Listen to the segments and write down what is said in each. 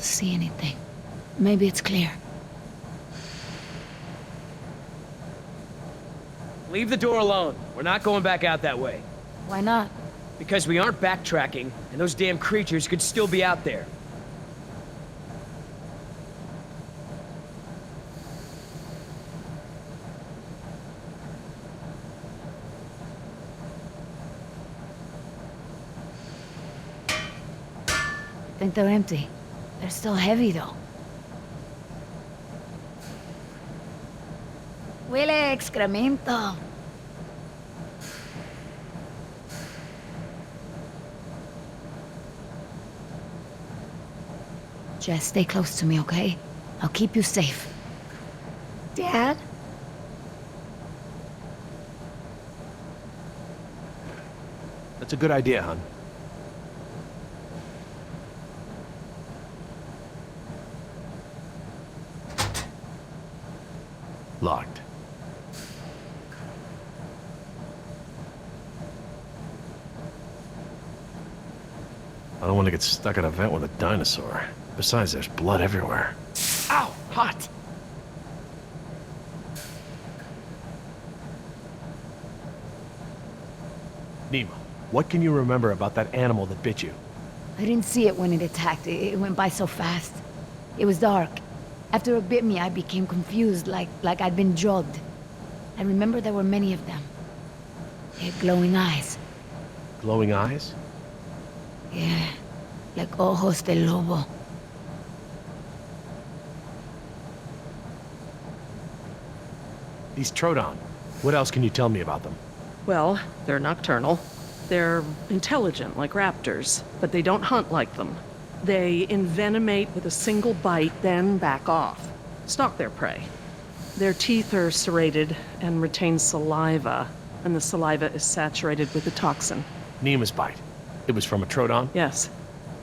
to see anything. Maybe it's clear. Leave the door alone. We're not going back out that way. Why not? Because we aren't backtracking, and those damn creatures could still be out there. I think they're empty. They're still heavy, though. Huele a excremento. Jess, stay close to me, okay? I'll keep you safe. Dad? That's a good idea, hon. Locked. I don't want to get stuck in a vent with a dinosaur. Besides, there's blood everywhere. Ow! Hot! Nima, what can you remember about that animal that bit you? I didn't see it when it attacked. It went by so fast. It was dark. After it bit me, I became confused, like I'd been drugged. I remember there were many of them. They had glowing eyes. Glowing eyes? Yeah, like ojos de lobo. These Troodon. What else can you tell me about them? Well, they're nocturnal. They're intelligent like raptors, but they don't hunt like them. They envenomate with a single bite, then back off. Stalk their prey. Their teeth are serrated and retain saliva, and the saliva is saturated with the toxin. Nima's bite. It was from a Troodon? Yes,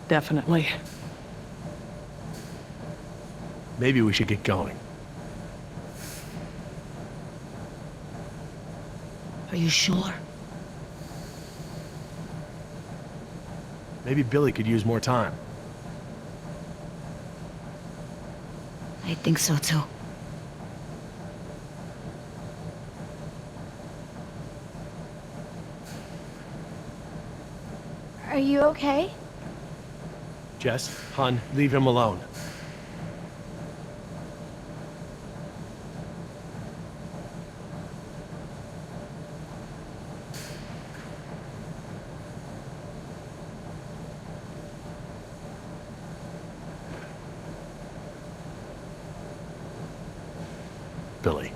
definitely. Maybe we should get going. Are you sure? Maybe Billy could use more time. I think so too. Are you okay? Jess, hon, leave him alone. Billy,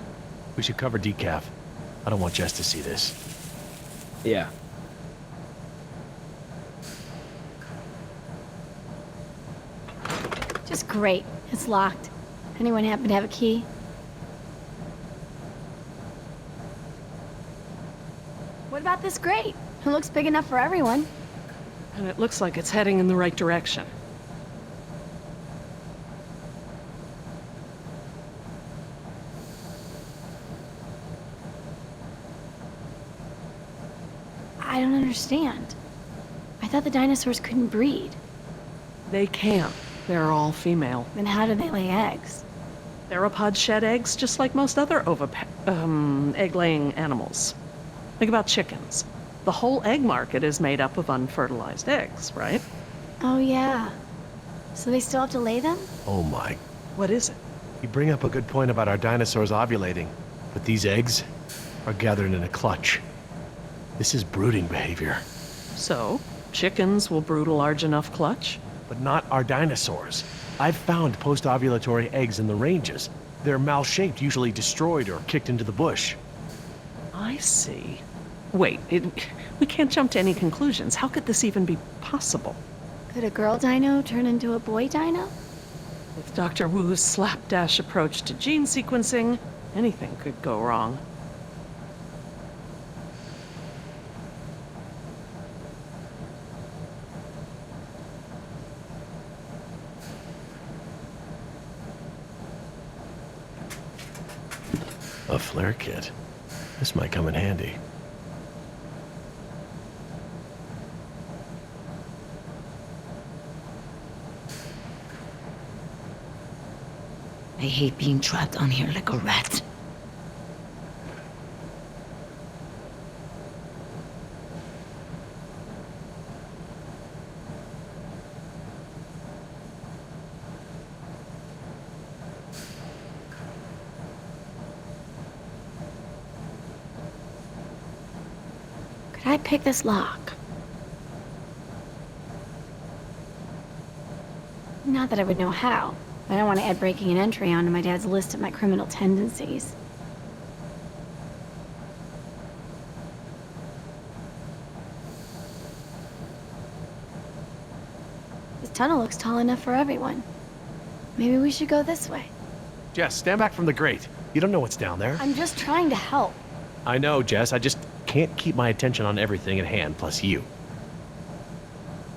we should cover decaf. I don't want Jess to see this. Yeah. Just great. It's locked. Anyone happen to have a key? What about this grate? It looks big enough for everyone. And it looks like it's heading in the right direction. I don't understand. I thought the dinosaurs couldn't breed. They can. They're all female. Then how do they lay eggs? Theropods shed eggs just like most other egg-laying animals. Think about chickens. The whole egg market is made up of unfertilized eggs, right? Oh yeah. So they still have to lay them? Oh my. What is it? You bring up a good point about our dinosaurs ovulating, but these eggs are gathered in a clutch. This is brooding behavior. So, chickens will brood a large enough clutch? But not our dinosaurs. I've found post-ovulatory eggs in the ranges. They're mal-shaped, usually destroyed or kicked into the bush. I see. Wait, we can't jump to any conclusions. How could this even be possible? Could a girl dino turn into a boy dino? With Dr. Wu's slapdash approach to gene sequencing, anything could go wrong. A flare kit. This might come in handy. I hate being trapped on here like a rat. Could I pick this lock? Not that I would know how. I don't want to add breaking and entry onto my dad's list of my criminal tendencies. This tunnel looks tall enough for everyone. Maybe we should go this way. Jess, stand back from the grate. You don't know what's down there. I'm just trying to help. I know, Jess. I just can't keep my attention on everything at hand, plus you.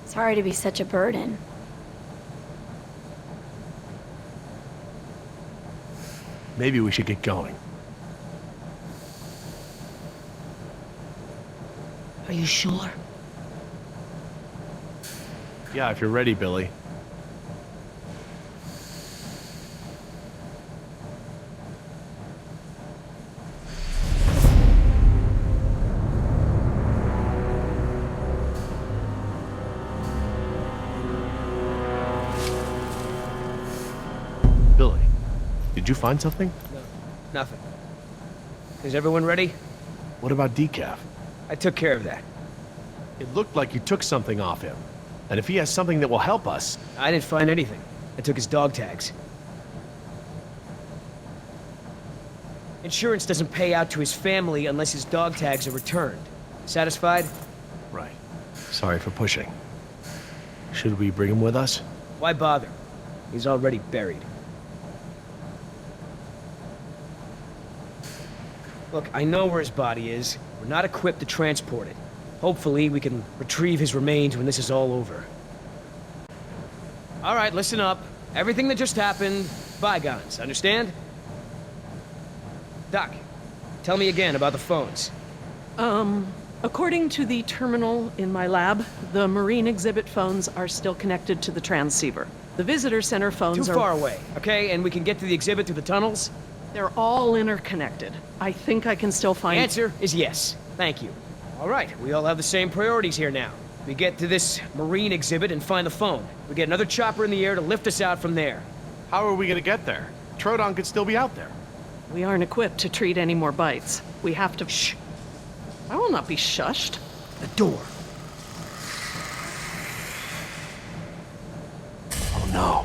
Sorry to be such a burden. Maybe we should get going. Are you sure? Yeah, if you're ready, Billy. Billy, did you find something? No, nothing. Is everyone ready? What about Decaf? I took care of that. It looked like you took something off him. And if he has something that will help us... I didn't find anything. I took his dog tags. Insurance doesn't pay out to his family unless his dog tags are returned. Satisfied? Right. Sorry for pushing. Should we bring him with us? Why bother? He's already buried. Look, I know where his body is. We're not equipped to transport it. Hopefully, we can retrieve his remains when this is all over. All right, listen up. Everything that just happened, bygones, understand? Doc, tell me again about the phones. According to the terminal in my lab, the marine exhibit phones are still connected to the transceiver. The visitor center phones Too far away, okay? And we can get to the exhibit through the tunnels? They're all interconnected. I think I can still find... Answer is yes. Thank you. All right, we all have the same priorities here now. We get to this marine exhibit and find the phone. We get another chopper in the air to lift us out from there. How are we gonna get there? Troodon could still be out there. We aren't equipped to treat any more bites. We have to... Shh. I will not be shushed. The door. Oh no.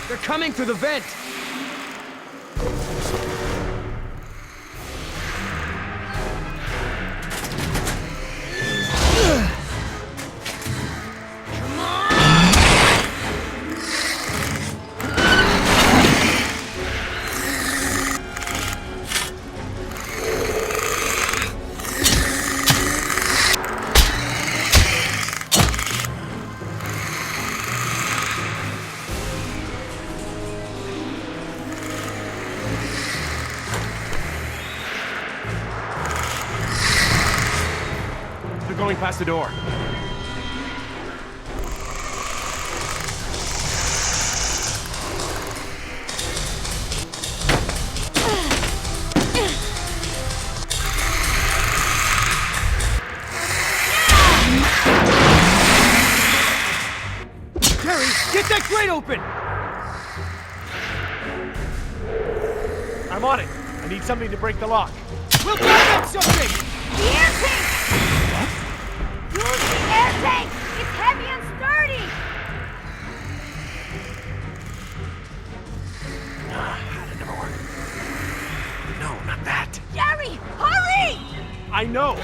They're coming through the vent! They're going past the door. Jerry, get that grate open! I'm on it. I need something to break the lock. We'll blow up something! The air tank! Use the air tank! It's heavy and sturdy! That'll never work. No, not that. Jerry, hurry! I know!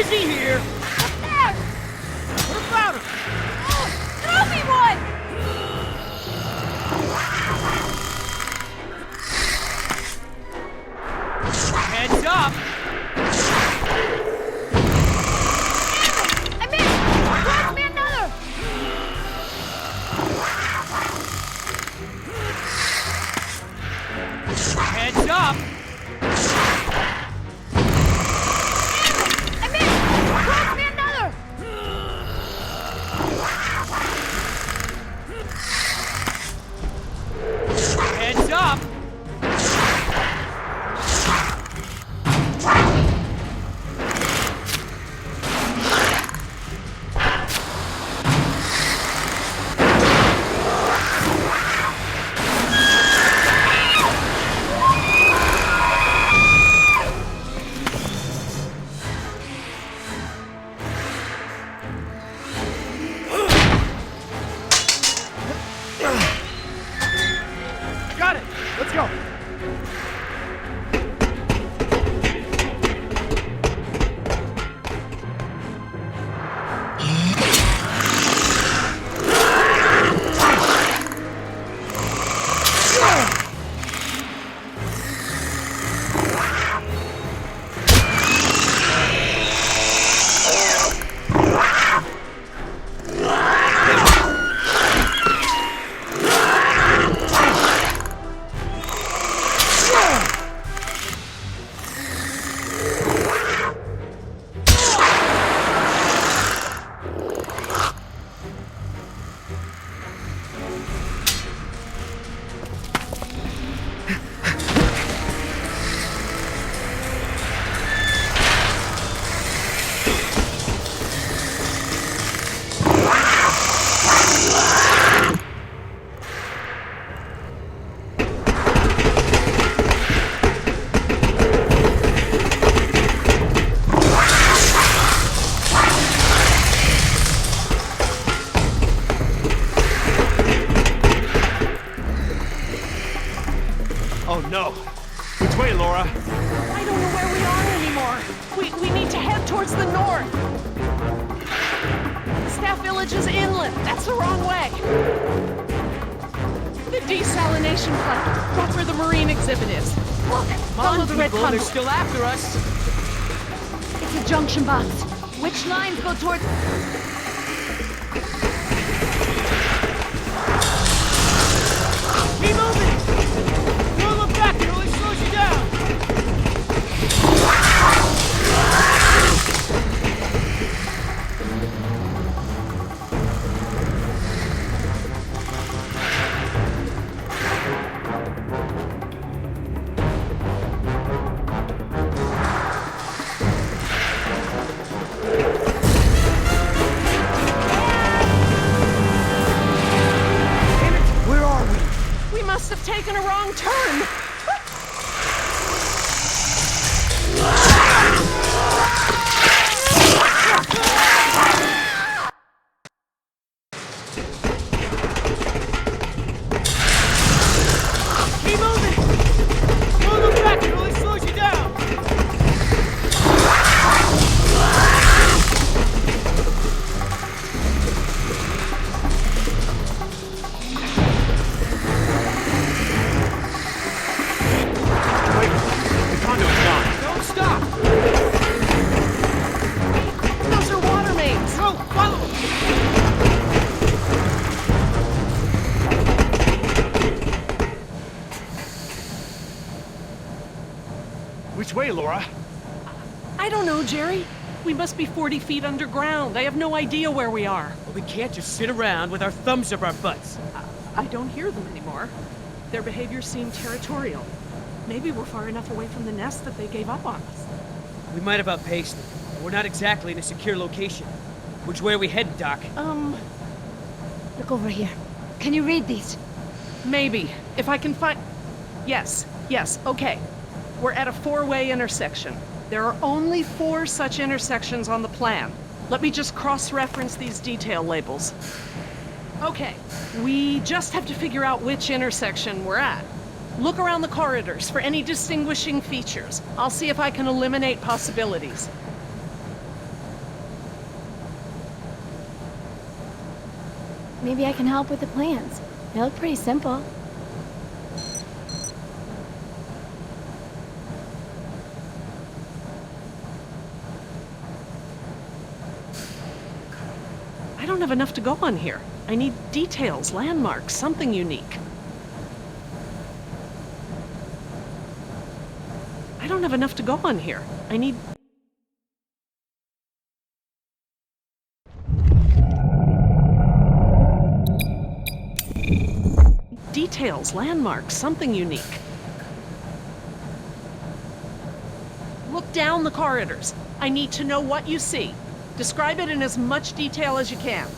busy here! Up there! What about him? Throw me one! Heads up! I missed! Throw me another! Heads up! I missed! Throw me another! Heads up! Got it! Let's go! Oh no! Which way, Laura? I don't know where we are anymore. We need to head towards the north. Staff Village is inland. That's the wrong way. The desalination plant. That's where the marine exhibit is. Look! Come on, the red people, they're tunnel. still after us. It's a junction box. Which lines go towards... Keep moving! Don't look back, it only slows you down! Damn it, where are we? We must have taken a wrong turn. Keep moving! Don't look back, it only slows you down! Wait! The conduit's gone. Don't stop! Those are water mains. Go, follow them! Which way, Laura? I don't know, Jerry. We must be 40 feet underground. I have no idea where we are. But we can't just sit around with our thumbs up our butts. I don't hear them anymore. Their behavior seemed territorial. Maybe we're far enough away from the nest that they gave up on us. We might have outpaced them. But we're not exactly in a secure location. Which way are we heading, Doc? Look over here. Can you read these? Maybe. If I can find... Yes, okay. We're at a 4-way intersection. There are only 4 such intersections on the plan. Let me just cross-reference these detail labels. Okay, we just have to figure out which intersection we're at. Look around the corridors for any distinguishing features. I'll see if I can eliminate possibilities. Maybe I can help with the plans. They look pretty simple. I don't have enough to go on here. I need details, landmarks, something unique. I don't have enough to go on here. I need... details, landmarks, something unique. Look down the corridors. I need to know what you see. Describe it in as much detail as you can.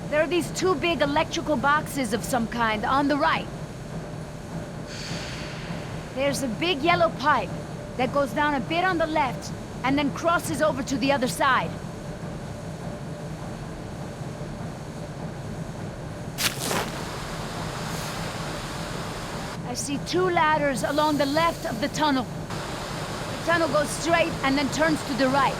There are these two big electrical boxes of some kind on the right. There's a big yellow pipe that goes down a bit on the left and then crosses over to the other side. I see two ladders along the left of the tunnel. The tunnel goes straight and then turns to the right.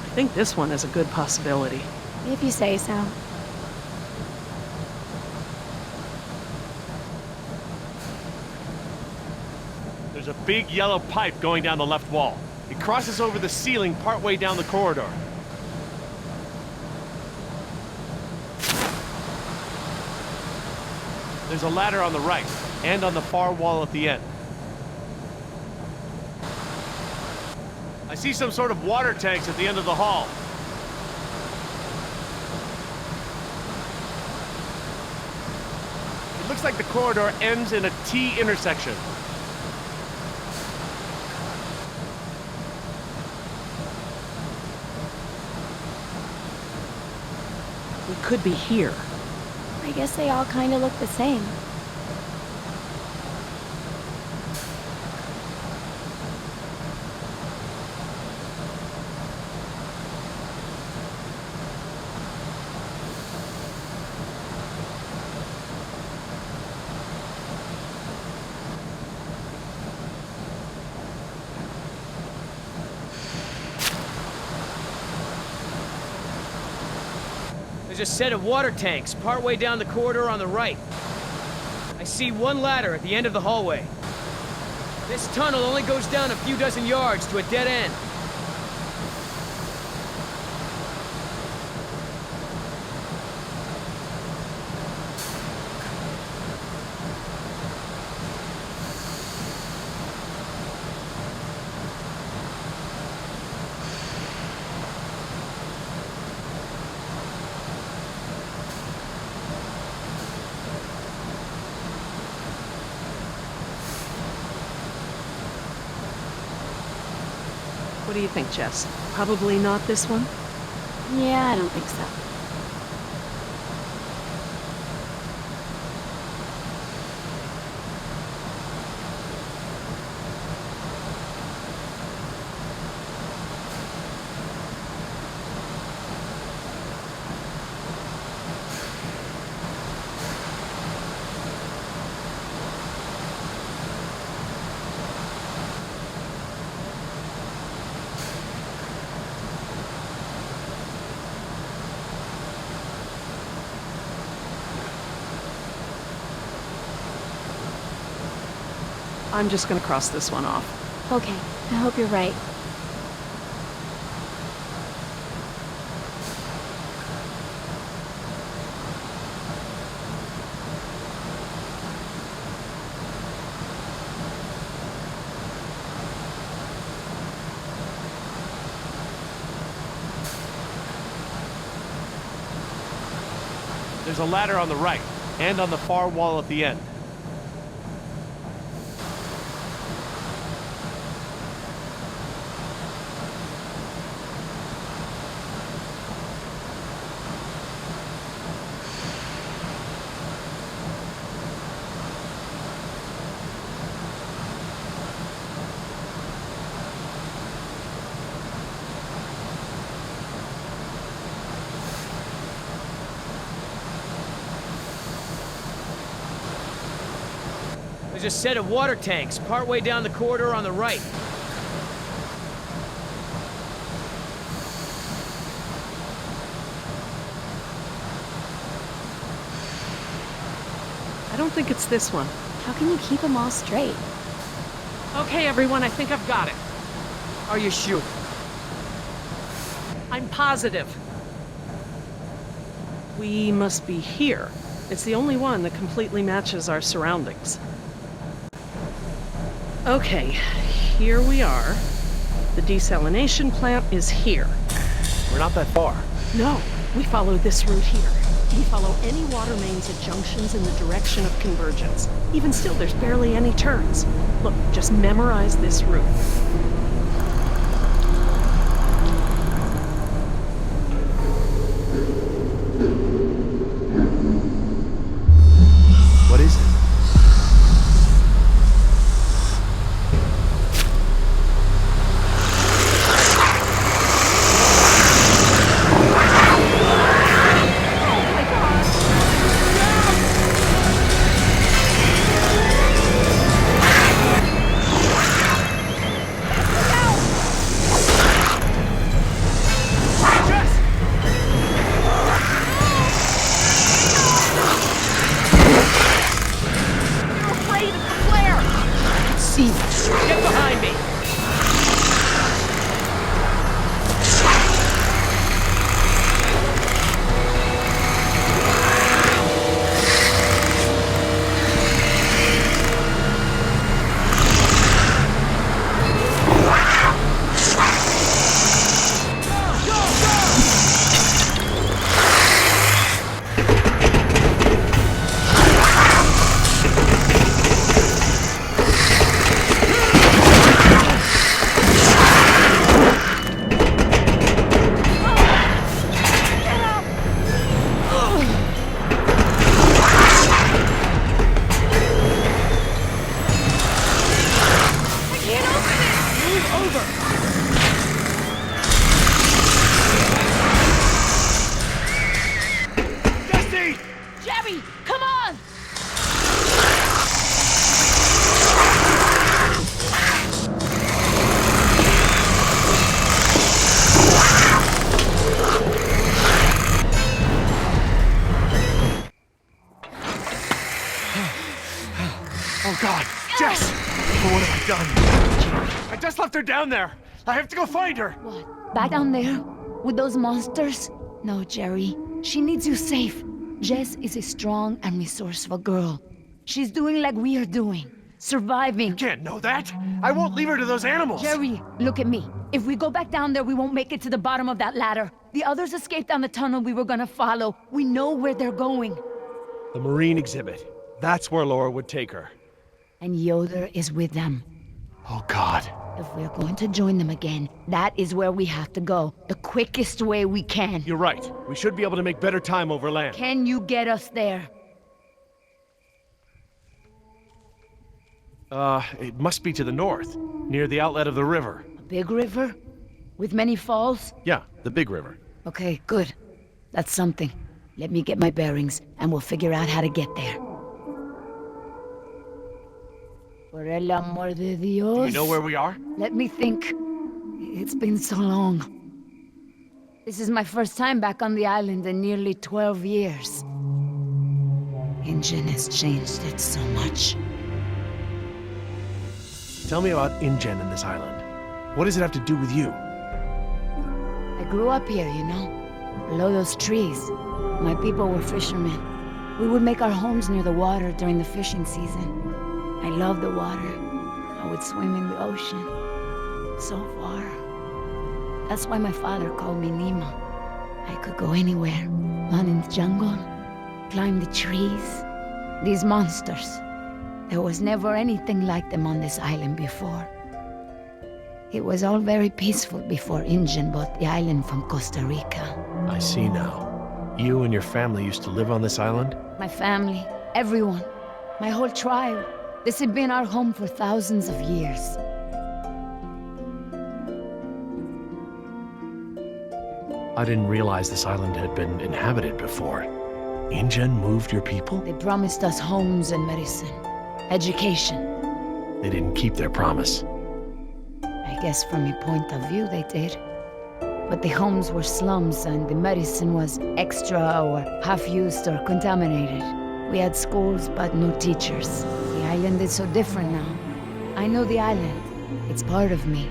I think this one is a good possibility. If you say so. There's a big yellow pipe going down the left wall. It crosses over the ceiling partway down the corridor. There's a ladder on the right, and on the far wall at the end. I see some sort of water tanks at the end of the hall. It looks like the corridor ends in a T intersection. We could be here. I guess they all kind of look the same. There's a set of water tanks partway down the corridor on the right. I see one ladder at the end of the hallway. This tunnel only goes down a few dozen yards to a dead end. What do you think, Jess? Probably not this one? Yeah, I don't think so. I'm just gonna cross this one off. Okay, I hope you're right. There's a ladder on the right, and on the far wall at the end. There's a set of water tanks partway down the corridor on the right. I don't think it's this one. How can you keep them all straight? Okay, everyone, I think I've got it. Are you sure? I'm positive. We must be here. It's the only one that completely matches our surroundings. Okay, here we are. The desalination plant is here. We're not that far. No, we follow this route here. We follow any water mains at junctions in the direction of convergence. Even still, there's barely any turns. Look, just memorize this route. What is it? Get behind me! Jerry, come on! Oh God, Jess! What have I done? I just left her down there. I have to go find her. What? Back down there? With those monsters? No, Jerry. She needs you safe. Jess is a strong and resourceful girl. She's doing like we are doing. Surviving. Can't know that. I won't leave her to those animals. Jerry, look at me. If we go back down there, we won't make it to the bottom of that ladder. The others escaped down the tunnel we were gonna follow. We know where they're going. The marine exhibit. That's where Laura would take her. And Yoder is with them. Oh God. If we're going to join them again, that is where we have to go. The quickest way we can. You're right. We should be able to make better time over land. Can you get us there? It must be to the north, near the outlet of the river. A big river? With many falls? Yeah, the big river. Okay, good. That's something. Let me get my bearings, and we'll figure out how to get there. Por el amor de Dios. Do you know where we are? Let me think. It's been so long. This is my first time back on the island in nearly 12 years. InGen has changed it so much. Tell me about InGen and this island. What does it have to do with you? I grew up here, you know, below those trees. My people were fishermen. We would make our homes near the water during the fishing season. I loved the water. I would swim in the ocean. So far. That's why my father called me Nima. I could go anywhere. Run in the jungle, climb the trees. These monsters. There was never anything like them on this island before. It was all very peaceful before InGen bought the island from Costa Rica. I see now. You and your family used to live on this island? My family, everyone, my whole tribe. This had been our home for thousands of years. I didn't realize this island had been inhabited before. InGen moved your people? They promised us homes and medicine. Education. They didn't keep their promise. I guess from a point of view they did. But the homes were slums and the medicine was extra or half-used or contaminated. We had schools but no teachers. The island is so different now. I know the island. It's part of me.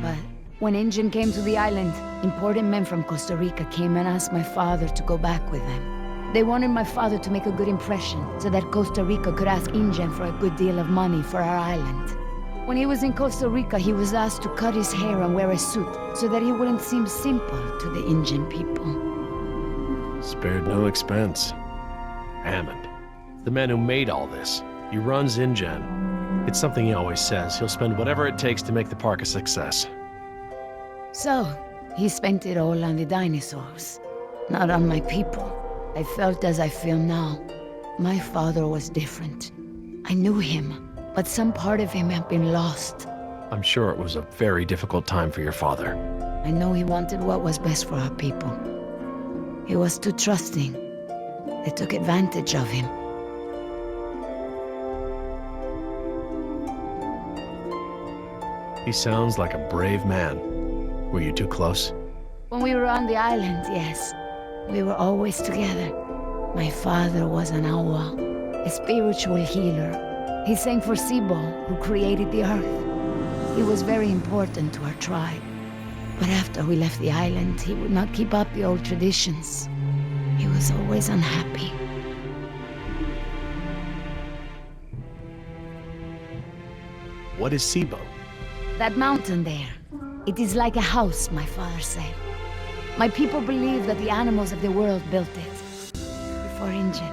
But when Injun came to the island, important men from Costa Rica came and asked my father to go back with them. They wanted my father to make a good impression so that Costa Rica could ask Injun for a good deal of money for our island. When he was in Costa Rica, he was asked to cut his hair and wear a suit so that he wouldn't seem simple to the Injun people. Spared no expense. Hammond, the man who made all this. He runs InGen. It's something he always says. He'll spend whatever it takes to make the park a success. So, he spent it all on the dinosaurs, not on my people. I felt as I feel now. My father was different. I knew him. But some part of him had been lost. I'm sure it was a very difficult time for your father. I know he wanted what was best for our people. He was too trusting. They took advantage of him. He sounds like a brave man. Were you too close? When we were on the island, yes. We were always together. My father was an awa, a spiritual healer. He sang for Sibo, who created the earth. He was very important to our tribe. But after we left the island, he would not keep up the old traditions. He was always unhappy. What is Sibo? That mountain there. It is like a house, my father said. My people believe that the animals of the world built it. Before Injun.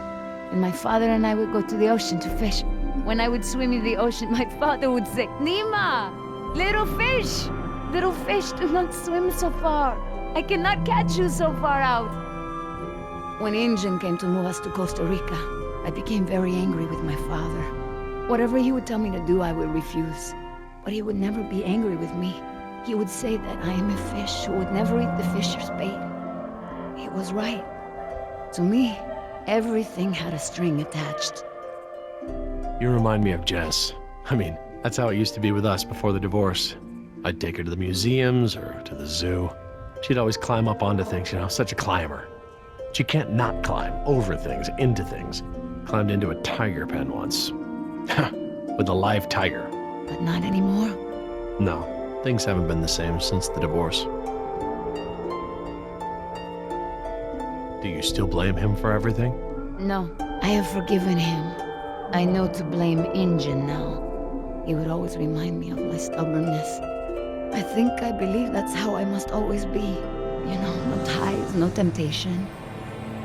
And my father and I would go to the ocean to fish. When I would swim in the ocean, my father would say, Nima! Little fish! Little fish, do not swim so far. I cannot catch you so far out. When Injun came to move us to Costa Rica, I became very angry with my father. Whatever he would tell me to do, I would refuse. But he would never be angry with me. He would say that I am a fish who would never eat the fisher's bait. He was right. To me, everything had a string attached. You remind me of Jess. I mean, that's how it used to be with us before the divorce. I'd take her to the museums or to the zoo. She'd always climb up onto things, you know, such a climber. She can't not climb over things, into things. Climbed into a tiger pen once. With a live tiger. But not anymore. No, things haven't been the same since the divorce. Do you still blame him for everything? No, I have forgiven him. I know to blame Injun now. He would always remind me of my stubbornness. I believe that's how I must always be. You know, no ties, no temptation.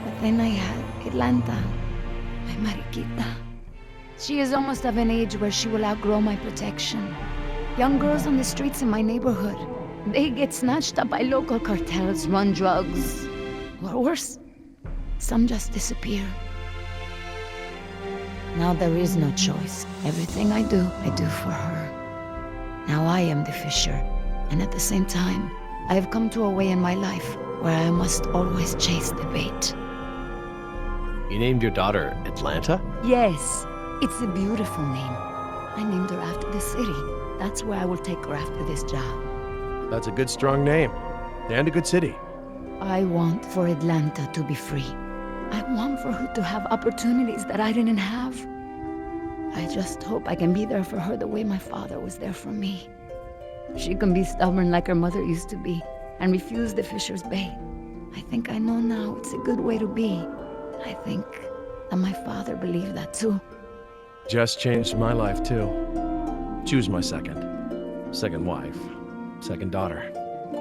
But then I had Atlanta, my Mariquita. She is almost of an age where she will outgrow my protection. Young girls on the streets in my neighborhood, they get snatched up by local cartels, run drugs. Or worse, some just disappear. Now there is no choice. Everything I do for her. Now I am the fisher, and at the same time, I have come to a way in my life where I must always chase the bait. You named your daughter Atlanta? Yes, it's a beautiful name. I named her after the city. That's where I will take her after this job. That's a good, strong name. And a good city. I want for Atlanta to be free. I want for her to have opportunities that I didn't have. I just hope I can be there for her the way my father was there for me. She can be stubborn like her mother used to be and refuse the fisher's bait. I think I know now it's a good way to be. I think that my father believed that too. Jess changed my life too. She was my second wife, second daughter.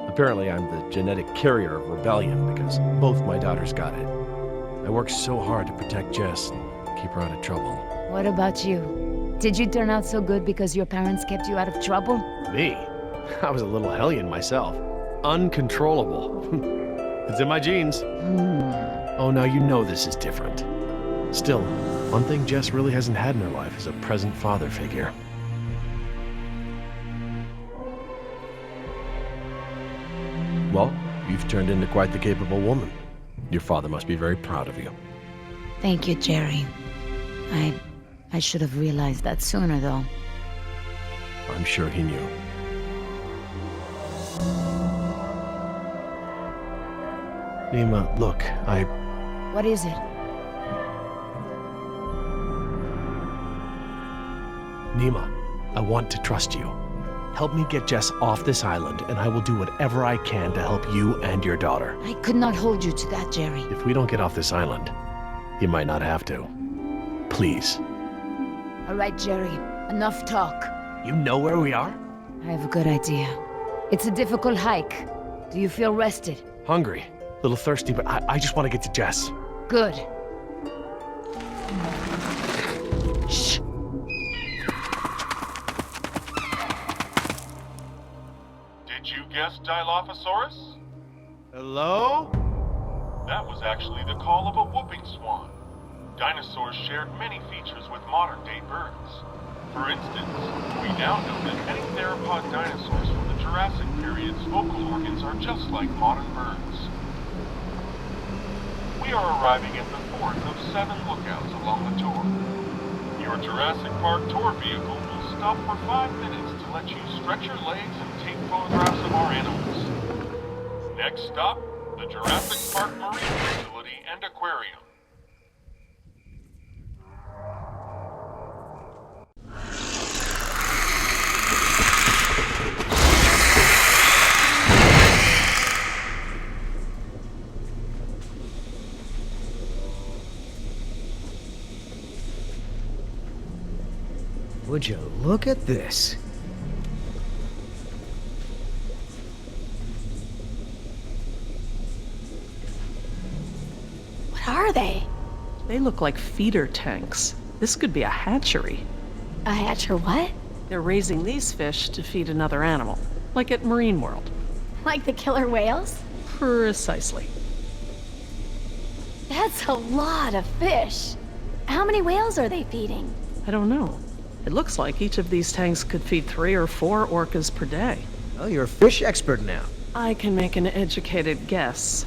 Apparently I'm the genetic carrier of rebellion because both my daughters got it. I worked so hard to protect Jess and keep her out of trouble. What about you? Did you turn out so good because your parents kept you out of trouble? Me? I was a little hellion myself. Uncontrollable. It's in my genes. Oh, now you know this is different. Still, one thing Jess really hasn't had in her life is a present father figure. Well, you've turned into quite the capable woman. Your father must be very proud of you. Thank you, Jerry. I should have realized that sooner, though. I'm sure he knew. Nima, look, What is it? Nima, I want to trust you. Help me get Jess off this island, and I will do whatever I can to help you and your daughter. I could not hold you to that, Jerry. If we don't get off this island, you might not have to. Please. All right, Jerry. Enough talk. You know where we are? I have a good idea. It's a difficult hike. Do you feel rested? Hungry. A little thirsty, but I just want to get to Jess. Good. Shh. Did you guess Dilophosaurus? Hello? That was actually the call of a whooping swan. Dinosaurs shared many features with modern-day birds. For instance, we now know that many theropod dinosaurs from the Jurassic period's vocal organs are just like modern birds. We are arriving at the fourth of 7 lookouts along the tour. Your Jurassic Park tour vehicle will stop for 5 minutes to let you stretch your legs and take photographs of our animals. Next stop, the Jurassic Park Marine Facility and Aquarium. Would you look at this? What are they? They look like feeder tanks. This could be a hatchery. A hatcher what? They're raising these fish to feed another animal, like at Marine World. Like the killer whales? Precisely. That's a lot of fish. How many whales are they feeding? I don't know. It looks like each of these tanks could feed 3 or 4 orcas per day. Oh, you're a fish expert now. I can make an educated guess.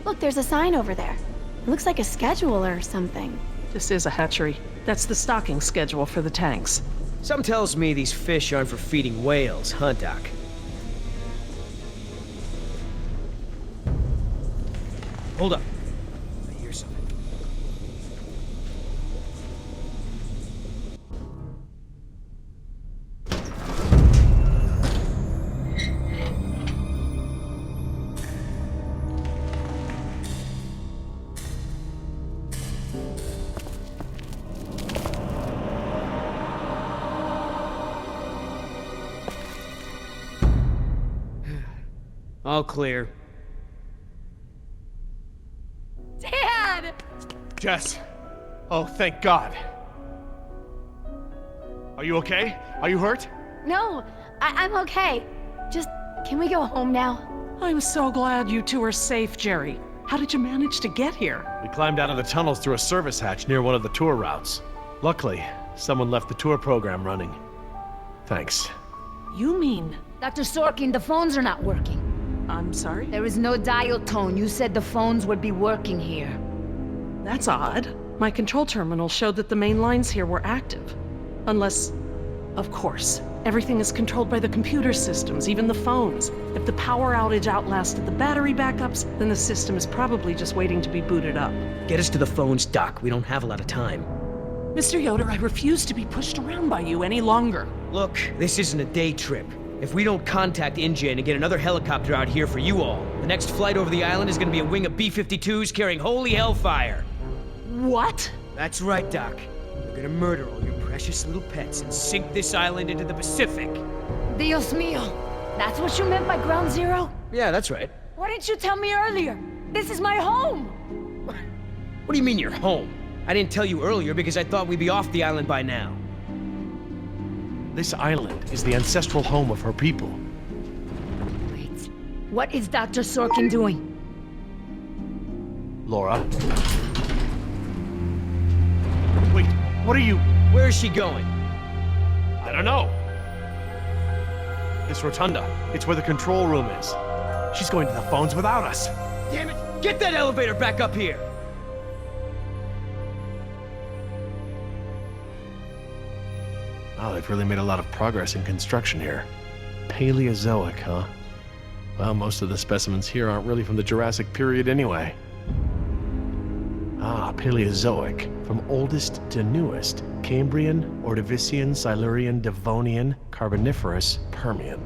Look, there's a sign over there. It looks like a schedule or something. This is a hatchery. That's the stocking schedule for the tanks. Some tells me these fish aren't for feeding whales, huh, Doc? Hold up. I hear something. All clear. Dad! Jess! Oh, thank God. Are you okay? Are you hurt? No, I'm okay. Just, can we go home now? I'm so glad you two are safe, Jerry. How did you manage to get here? We climbed out of the tunnels through a service hatch near one of the tour routes. Luckily, someone left the tour program running. Thanks. You mean... Dr. Sorkin, the phones are not working. I'm sorry? There is no dial tone. You said the phones would be working here. That's odd. My control terminal showed that the main lines here were active. Unless... Of course. Everything is controlled by the computer systems, even the phones. If the power outage outlasted the battery backups, then the system is probably just waiting to be booted up. Get us to the phones, Doc. We don't have a lot of time. Mr. Yoder, I refuse to be pushed around by you any longer. Look, this isn't a day trip. If we don't contact InGen and get another helicopter out here for you all, the next flight over the island is gonna be a wing of B-52s carrying holy hellfire. What? That's right, Doc. We're gonna murder all your precious little pets and sink this island into the Pacific. Dios mío. That's what you meant by ground zero? Yeah, that's right. Why didn't you tell me earlier? This is my home! What do you mean you're home? I didn't tell you earlier because I thought we'd be off the island by now. This island is the ancestral home of her people. Wait. What is Dr. Sorkin doing? Laura? Wait, what are you... Where is she going? I don't know. This rotunda. It's where the control room is. She's going to the phones without us. Damn it! Get that elevator back up here! Oh, they've really made a lot of progress in construction here. Paleozoic, huh? Well, most of the specimens here aren't really from the Jurassic period anyway. Ah, Paleozoic. From oldest to newest. Cambrian, Ordovician, Silurian, Devonian, Carboniferous, Permian.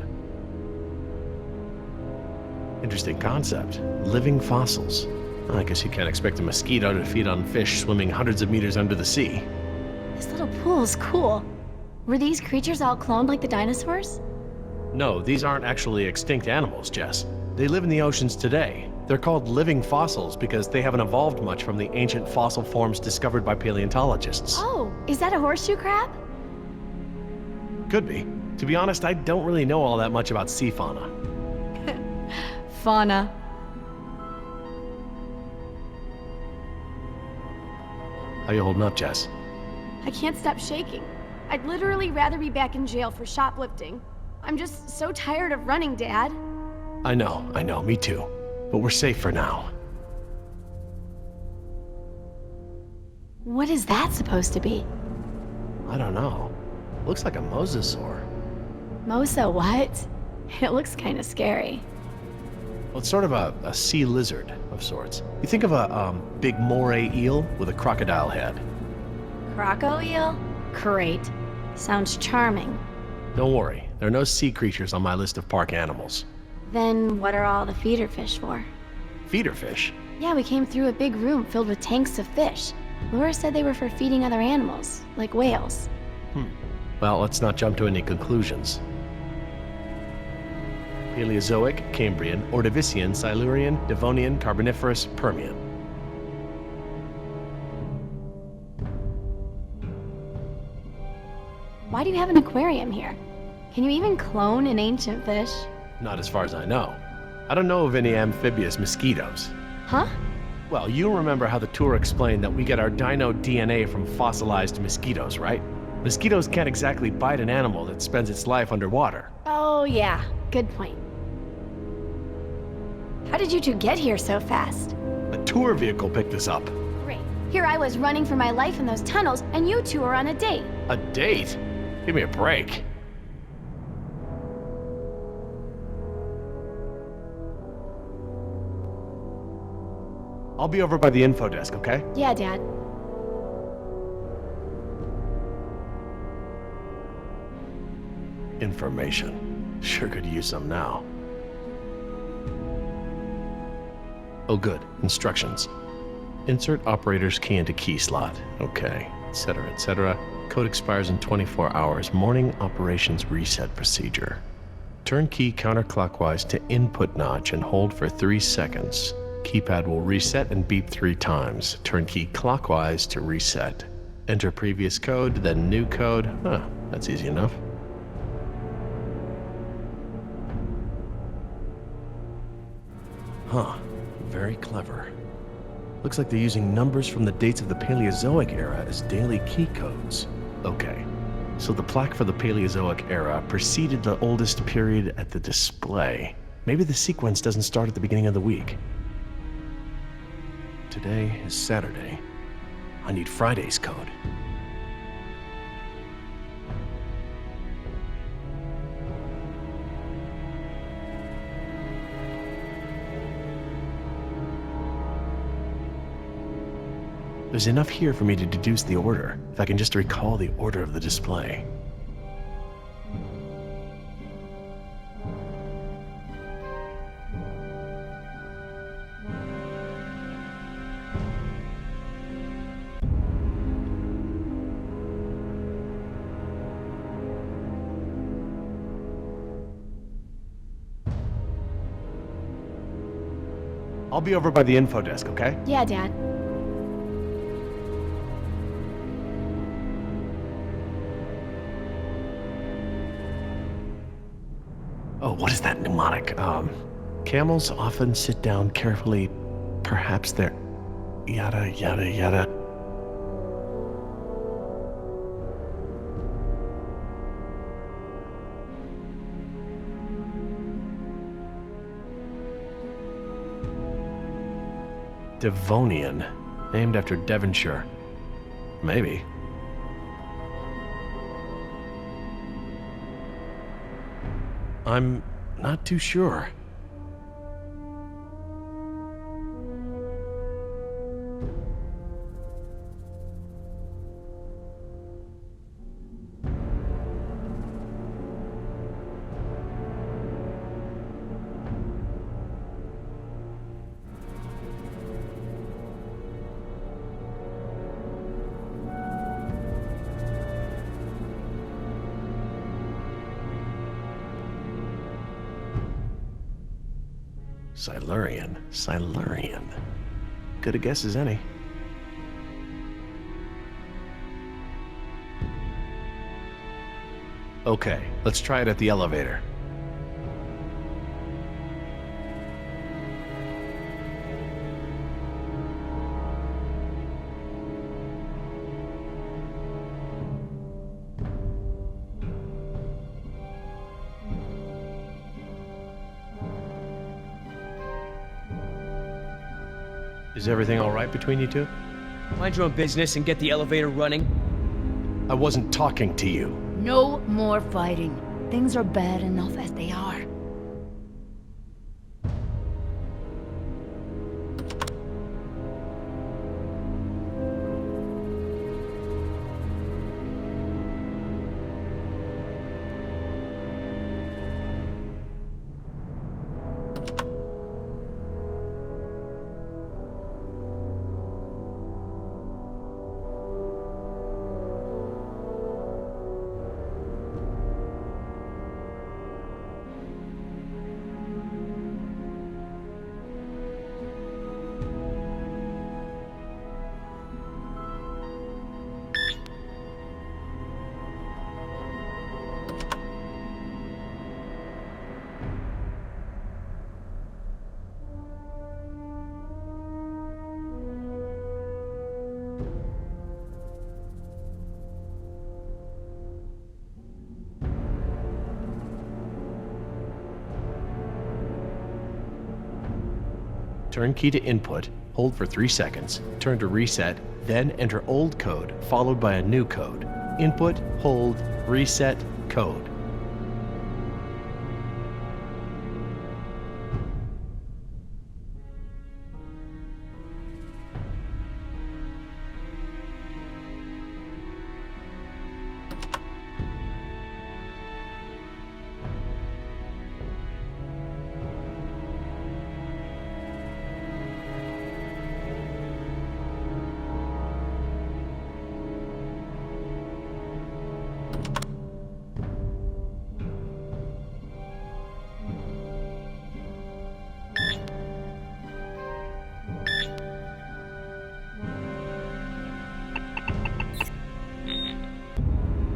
Interesting concept. Living fossils. I guess you can't expect a mosquito to feed on fish swimming hundreds of meters under the sea. This little pool's cool. Were these creatures all cloned like the dinosaurs? No, these aren't actually extinct animals, Jess. They live in the oceans today. They're called living fossils because they haven't evolved much from the ancient fossil forms discovered by paleontologists. Oh, is that a horseshoe crab? Could be. To be honest, I don't really know all that much about sea fauna. Fauna. How you holding up, Jess? I can't stop shaking. I'd literally rather be back in jail for shoplifting. I'm just so tired of running, Dad. I know, me too. But we're safe for now. What is that supposed to be? I don't know. Looks like a mosasaur. Mosa what? It looks kind of scary. Well, it's sort of a sea lizard of sorts. You think of a big moray eel with a crocodile head. Croco eel? Great. Sounds charming. Don't worry, there are no sea creatures on my list of park animals. Then what are all the feeder fish for? Feeder fish? Yeah, we came through a big room filled with tanks of fish. Laura said they were for feeding other animals, like whales. Well, let's not jump to any conclusions. Paleozoic, Cambrian, Ordovician, Silurian, Devonian, Carboniferous, Permian. Why do you have an aquarium here? Can you even clone an ancient fish? Not as far as I know. I don't know of any amphibious mosquitoes. Huh? Well, you remember how the tour explained that we get our dino DNA from fossilized mosquitoes, right? Mosquitoes can't exactly bite an animal that spends its life underwater. Oh, yeah. Good point. How did you two get here so fast? A tour vehicle picked us up. Great. Here I was running for my life in those tunnels, and you two are on a date. A date? Give me a break. I'll be over by the info desk, okay? Yeah, Dad. Information. Sure could use some now. Oh good, instructions. Insert operator's key into key slot. Okay, etc., etc. Code expires in 24 hours. Morning operations reset procedure. Turn key counterclockwise to input notch and hold for 3 seconds. Keypad will reset and beep 3 times. Turn key clockwise to reset. Enter previous code, then new code. Huh, that's easy enough. Huh, very clever. Looks like they're using numbers from the dates of the Paleozoic era as daily key codes. Okay, so the plaque for the Paleozoic era preceded the oldest period at the display. Maybe the sequence doesn't start at the beginning of the week. Today is Saturday. I need Friday's code. There's enough here for me to deduce the order, if I can just recall the order of the display. I'll be over by the info desk, okay? Yeah, Dad. Oh, what is that mnemonic? Camels often sit down carefully. Perhaps they're... yada, yada, yada. Devonian, named after Devonshire. Maybe. I'm not too sure. Silurian. Good a guess as any. Okay, let's try it at the elevator. Is everything all right between you two? Mind your own business and get the elevator running. I wasn't talking to you. No more fighting. Things are bad enough as they are. Turn key to input, hold for 3 seconds, turn to reset, then enter old code followed by a new code. Input, hold, reset, code.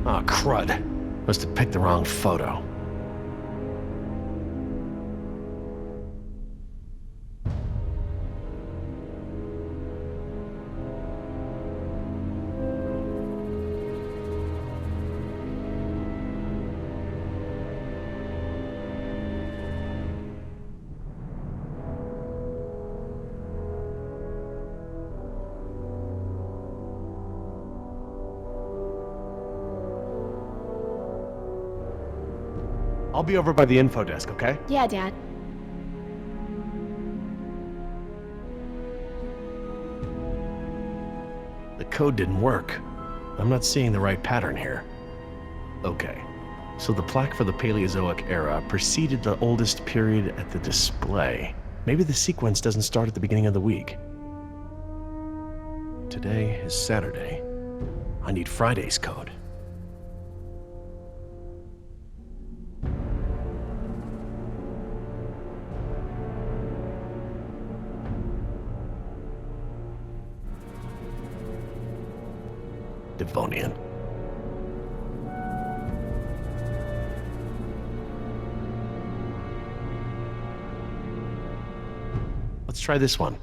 Aw, crud. Must have picked the wrong photo. I'll be over by the info desk, okay? Yeah, Dad. The code didn't work. I'm not seeing the right pattern here. Okay, so the plaque for the Paleozoic era preceded the oldest period at the display. Maybe the sequence doesn't start at the beginning of the week. Today is Saturday. I need Friday's code. Devonian. Let's try this one.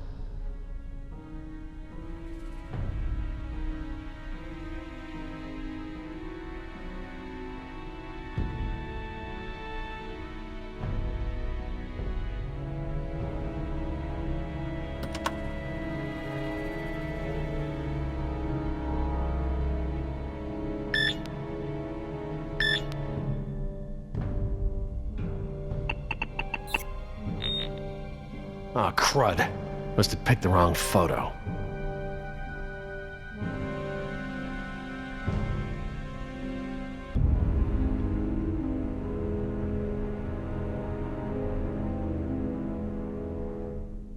Oh, crud. Must have picked the wrong photo.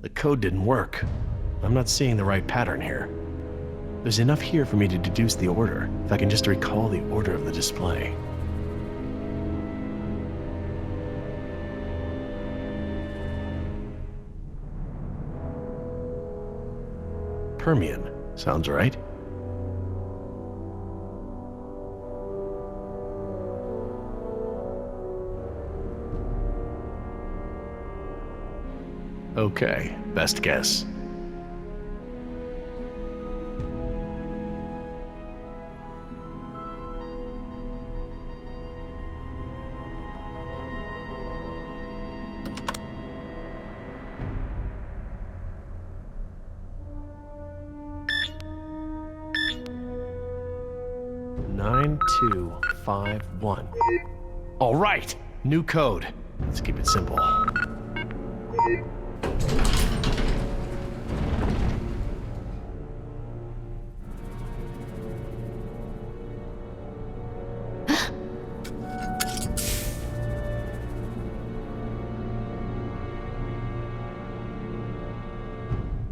The code didn't work. I'm not seeing the right pattern here. There's enough here for me to deduce the order, if I can just recall the order of the display. Permian. Sounds right. Okay, best guess. Nine, 2, 5, 1. All right, new code. Let's keep it simple.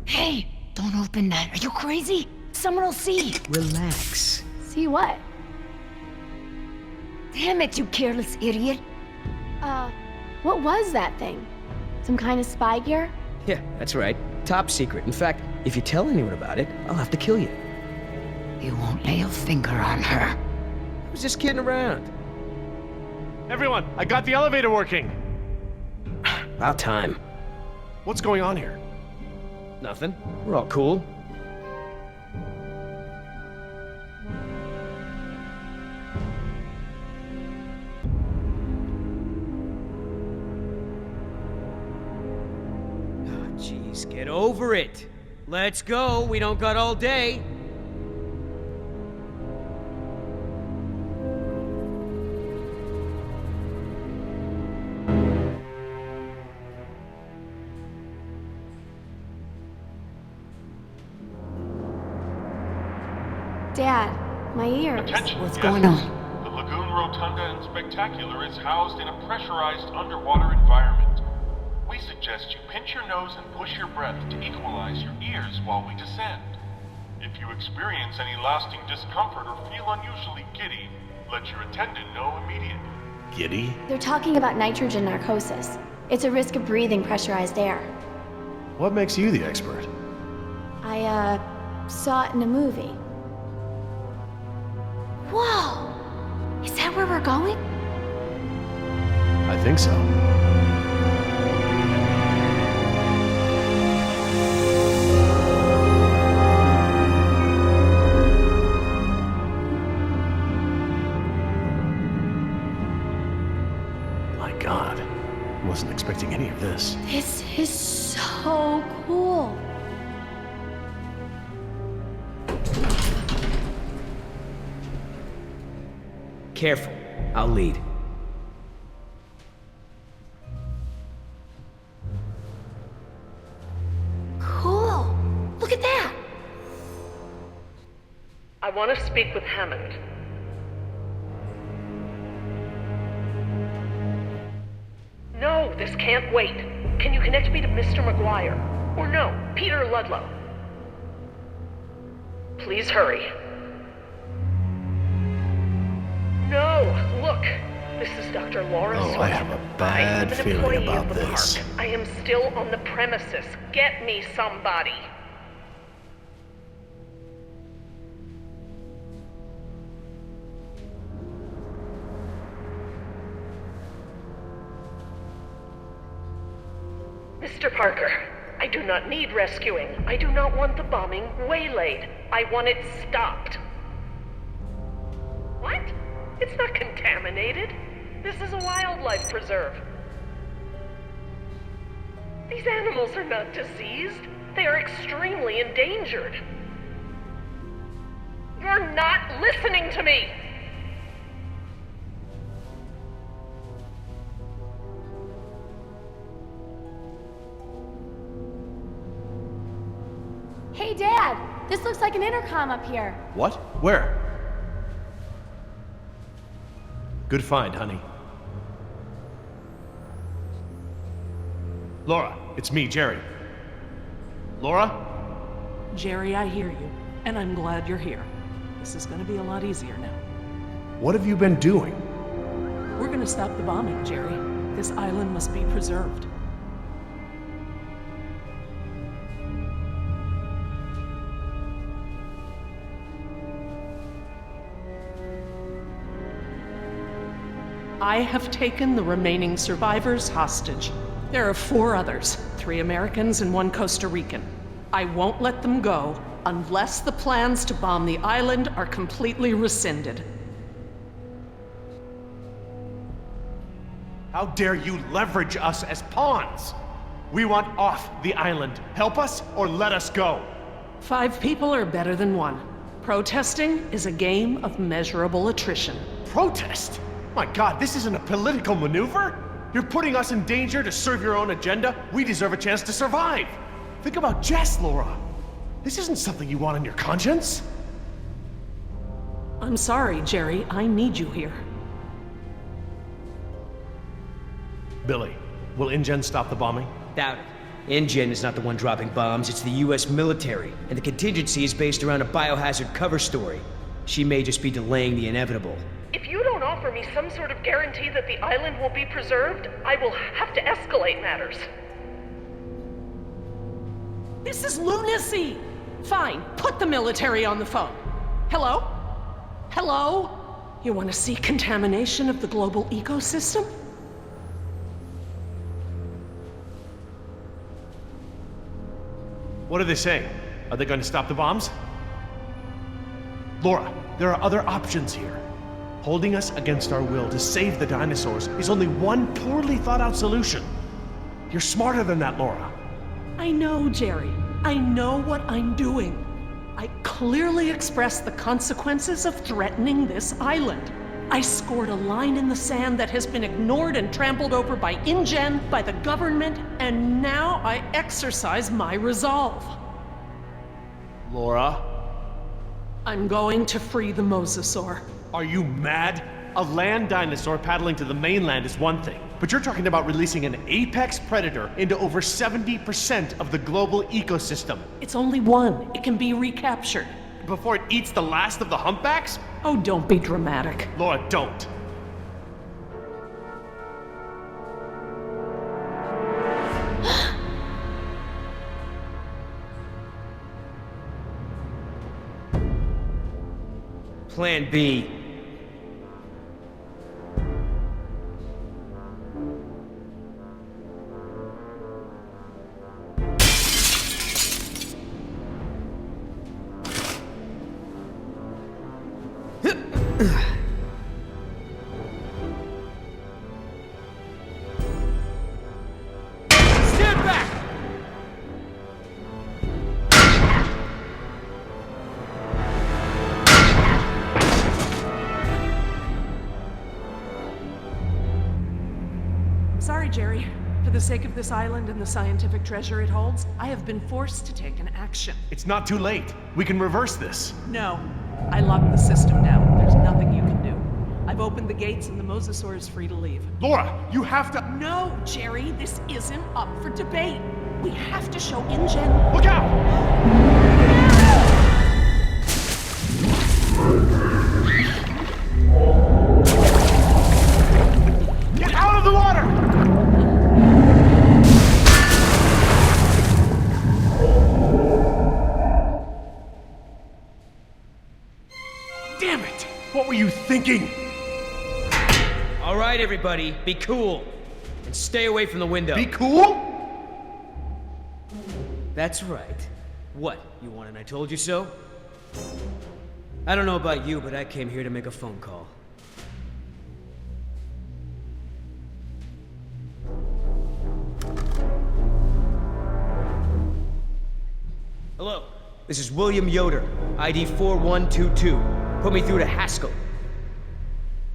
Hey, don't open that. Are you crazy? Someone will see. Relax. See what? Damn it, you careless idiot. What was that thing? Some kind of spy gear? Yeah, that's right. Top secret. In fact, if you tell anyone about it, I'll have to kill you. You won't lay a finger on her. I was just kidding around. Everyone, I got the elevator working. About time. What's going on here? Nothing. We're all cool. Jeez, get over it. Let's go. We don't got all day. Dad, my ears. Attention, What's guests. going on? The Lagoon Rotunda and Spectacular is housed in a pressurized underwater environment. We suggest you pinch your nose and push your breath to equalize your ears while we descend. If you experience any lasting discomfort or feel unusually giddy, let your attendant know immediately. Giddy? They're talking about nitrogen narcosis. It's a risk of breathing pressurized air. What makes you the expert? I, saw it in a movie. Whoa! Is that where we're going? I think so. My God, wasn't expecting any of this. This is so cool. Careful. I'll lead. Cool. Look at that. I want to speak with Hammond. No, this can't wait. Can you connect me to Mr. McGuire? Or no, Peter Ludlow? Please hurry. No, look. This is Dr. Laura Oh, Swain. I have a bad I am an feeling employee about of the this. Park. I am still on the premises. Get me somebody. Mr. Parker, I do not need rescuing. I do not want the bombing waylaid. I want it stopped. What? It's not contaminated. This is a wildlife preserve. These animals are not diseased. They are extremely endangered. You're not listening to me! Hey, Dad! This looks like an intercom up here. What? Where? Good find, honey. Laura, it's me, Jerry. Laura? Jerry, I hear you, and I'm glad you're here. This is gonna be a lot easier now. What have you been doing? We're gonna stop the bombing, Jerry. This island must be preserved. I have taken the remaining survivors hostage. There are 4 others, 3 Americans and 1 Costa Rican. I won't let them go unless the plans to bomb the island are completely rescinded. How dare you leverage us as pawns? We want off the island. Help us or let us go. 5 people are better than 1. Protesting is a game of measurable attrition. Protest? My God, this isn't a political maneuver? You're putting us in danger to serve your own agenda? We deserve a chance to survive. Think about Jess, Laura. This isn't something you want on your conscience. I'm sorry, Jerry. I need you here. Billy, will InGen stop the bombing? Doubt it. InGen is not the one dropping bombs, it's the US military, and the contingency is based around a biohazard cover story. She may just be delaying the inevitable. If you don't offer me some sort of guarantee that the island will be preserved, I will have to escalate matters. This is lunacy! Fine, put the military on the phone. Hello? Hello? You want to see contamination of the global ecosystem? What are they saying? Are they going to stop the bombs? Laura, there are other options here. Holding us against our will to save the dinosaurs is only one poorly thought out solution. You're smarter than that, Laura. I know, Jerry. I know what I'm doing. I clearly expressed the consequences of threatening this island. I scored a line in the sand that has been ignored and trampled over by InGen, by the government, and now I exercise my resolve. Laura? I'm going to free the mosasaur. Are you mad? A land dinosaur paddling to the mainland is one thing, but you're talking about releasing an apex predator into over 70% of the global ecosystem. It's only one. It can be recaptured. Before it eats the last of the humpbacks? Oh, don't be dramatic. Laura, don't. Plan B. Stand back! Sorry, Jerry. For the sake of this island and the scientific treasure it holds, I have been forced to take an action. It's not too late. We can reverse this. No. I locked the system down. There's nothing you can do. I've opened the gates and the mosasaur is free to leave. Laura, you have to... No, Jerry, this isn't up for debate. We have to show InGen. Look out! Get out of the water! Damn it! What were you thinking? All right, everybody, be cool. And stay away from the window. Be cool? That's right. What, you want an I told you so? I don't know about you, but I came here to make a phone call. Hello, this is William Yoder, ID 4122. Put me through to Haskell.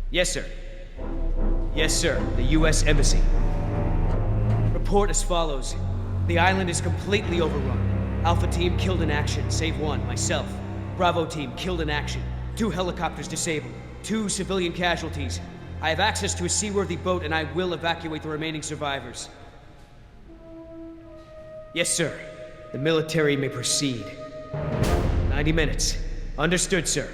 Yes, sir. Yes, sir, the U.S. Embassy. Report as follows. The island is completely overrun. Alpha team killed in action, save one, myself. Bravo team killed in action. 2 helicopters disabled. 2 civilian casualties. I have access to a seaworthy boat and I will evacuate the remaining survivors. Yes, sir. The military may proceed. 90 minutes. Understood, sir.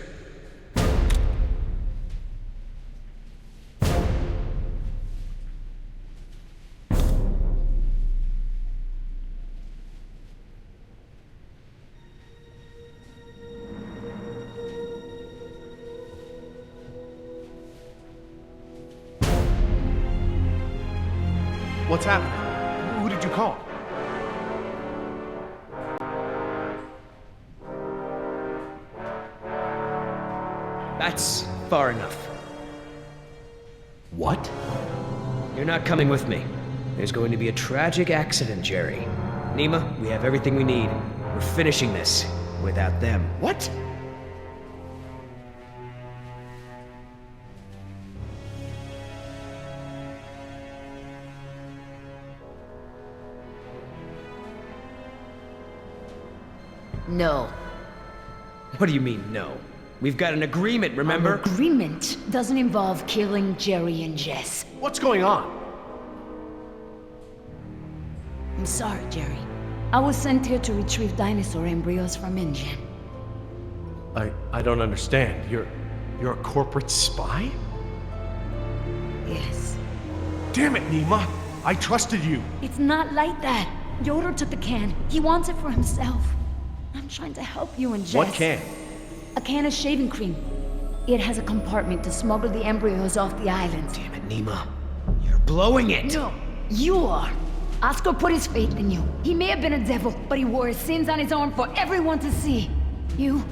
What's happening? Who did you call? That's far enough. What? You're not coming with me. There's going to be a tragic accident, Jerry. Nima, we have everything we need. We're finishing this without them. What? No. What do you mean, no? We've got an agreement, remember? Our agreement doesn't involve killing Jerry and Jess. What's going on? I'm sorry, Jerry. I was sent here to retrieve dinosaur embryos from InGen. I don't understand. You're a corporate spy? Yes. Damn it, Nima! I trusted you! It's not like that. Yoder took the can. He wants it for himself. I'm trying to help you and Jess. What can? A can of shaving cream. It has a compartment to smuggle the embryos off the island. Damn it, Nima. You're blowing it! No, you are. Oscar put his faith in you. He may have been a devil, but he wore his sins on his arm for everyone to see. You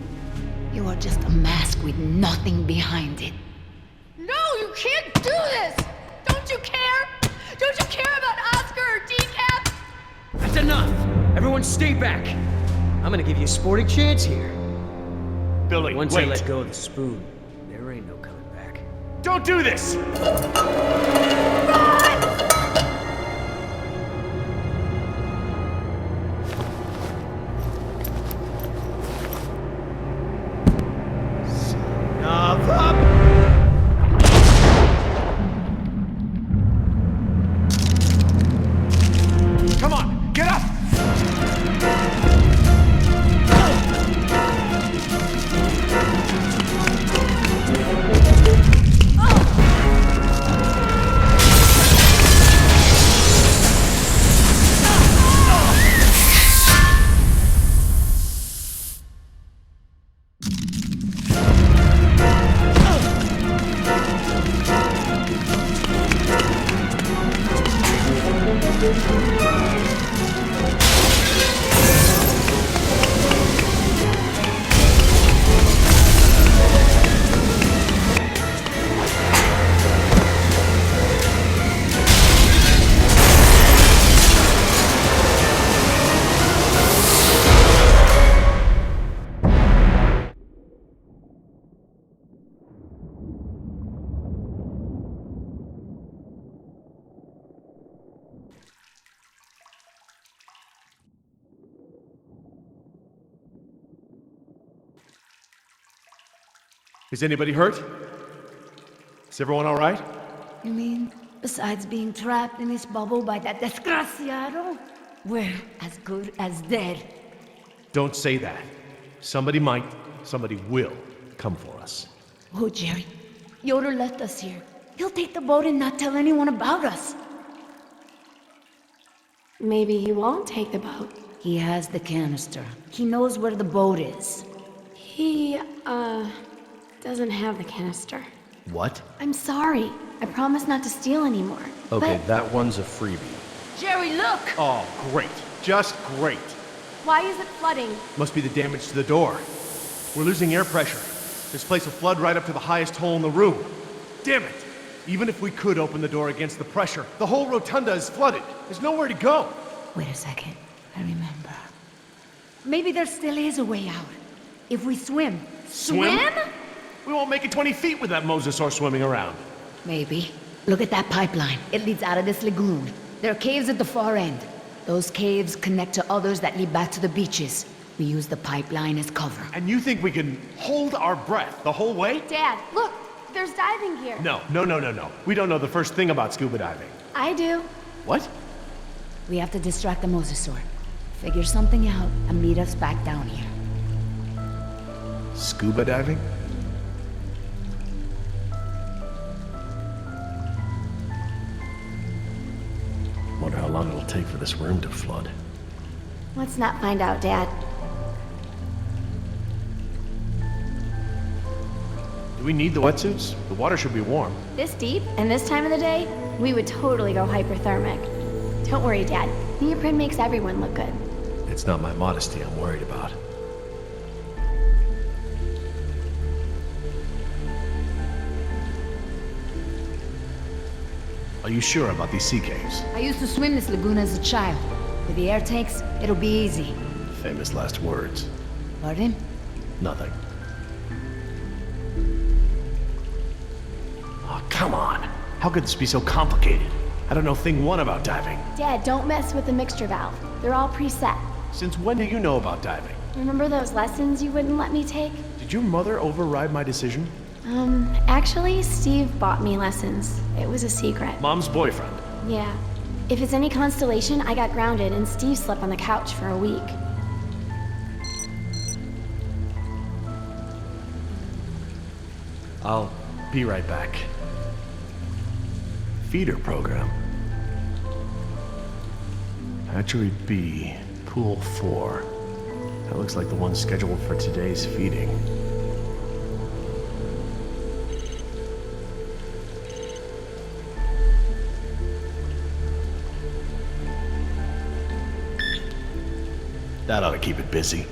are just a mask with nothing behind it. No, you can't do this! Don't you care? Don't you care about Oscar or Decaf? That's enough! Everyone stay back! I'm gonna give you a sporting chance here. Billy, Once wait. I let go of the spoon, there ain't no coming back. Don't do this! Up! Come on, get up! Is anybody hurt? Is everyone all right? You mean, besides being trapped in this bubble by that desgraciado, we're as good as dead. Don't say that. Somebody might, somebody will come for us. Oh, Jerry. Yoder left us here. He'll take the boat and not tell anyone about us. Maybe he won't take the boat. He has the canister. He knows where the boat is. He, doesn't have the canister. What? I'm sorry. I promise not to steal anymore. Okay, But that one's a freebie. Jerry, look! Oh, great. Just great. Why is it flooding? Must be the damage to the door. We're losing air pressure. This place will flood right up to the highest hole in the room. Damn it! Even if we could open the door against the pressure, the whole rotunda is flooded. There's nowhere to go. Wait a second. I remember. Maybe there still is a way out. If we swim. Swim? We won't make it 20 feet with that mosasaur swimming around. Maybe. Look at that pipeline. It leads out of this lagoon. There are caves at the far end. Those caves connect to others that lead back to the beaches. We use the pipeline as cover. And you think we can hold our breath the whole way? Dad, look, there's diving gear. No. We don't know the first thing about scuba diving. I do. What? We have to distract the mosasaur. Figure something out and meet us back down here. Scuba diving? Wonder how long it'll take for this room to flood. Let's not find out, Dad. Do we need the wetsuits? The water should be warm. This deep and this time of the day, we would totally go hyperthermic. Don't worry, Dad. Neoprene makes everyone look good. It's not my modesty I'm worried about. Are you sure about these sea caves? I used to swim this lagoon as a child. With the air tanks, it'll be easy. Famous last words. Pardon? Nothing. Oh, come on. How could this be so complicated? I don't know thing one about diving. Dad, don't mess with the mixture valve. They're all preset. Since when do you know about diving? Remember those lessons you wouldn't let me take? Did your mother override my decision? Actually, Steve bought me lessons. It was a secret. Mom's boyfriend. Yeah. If it's any consolation, I got grounded and Steve slept on the couch for a week. I'll be right back. Feeder program. Hatchery B, Pool 4. That looks like the one scheduled for today's feeding. That ought to keep it busy.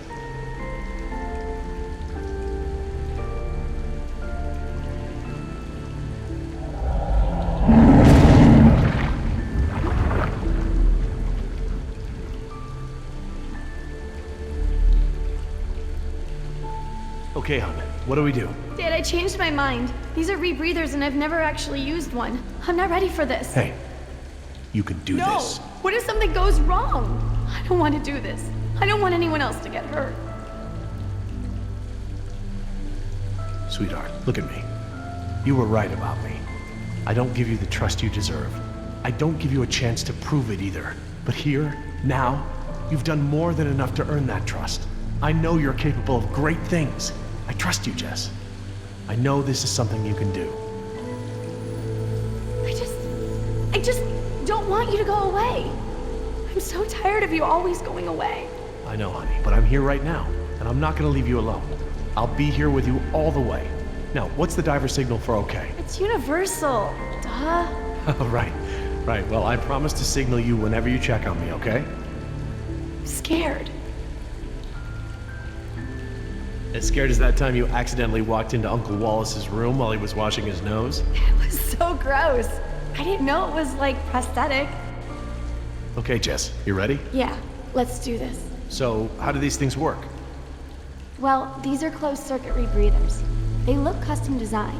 Okay, hon. What do we do? Dad, I changed my mind. These are rebreathers and I've never actually used one. I'm not ready for this. Hey, you can do No! this. What if something goes wrong? I don't want to do this. I don't want anyone else to get hurt. Sweetheart, look at me. You were right about me. I don't give you the trust you deserve. I don't give you a chance to prove it either. But here, now, you've done more than enough to earn that trust. I know you're capable of great things. I trust you, Jess. I know this is something you can do. I just don't want you to go away. I'm so tired of you always going away. I know, honey, but I'm here right now, and I'm not gonna leave you alone. I'll be here with you all the way. Now, what's the diver signal for okay? It's universal. Duh. Right. Well, I promise to signal you whenever you check on me, okay? I'm scared. As scared as that time you accidentally walked into Uncle Wallace's room while he was washing his nose? It was so gross. I didn't know it was like prosthetic. Okay, Jess, you ready? Yeah, let's do this. So, how do these things work? Well, these are closed circuit rebreathers. They look custom designed.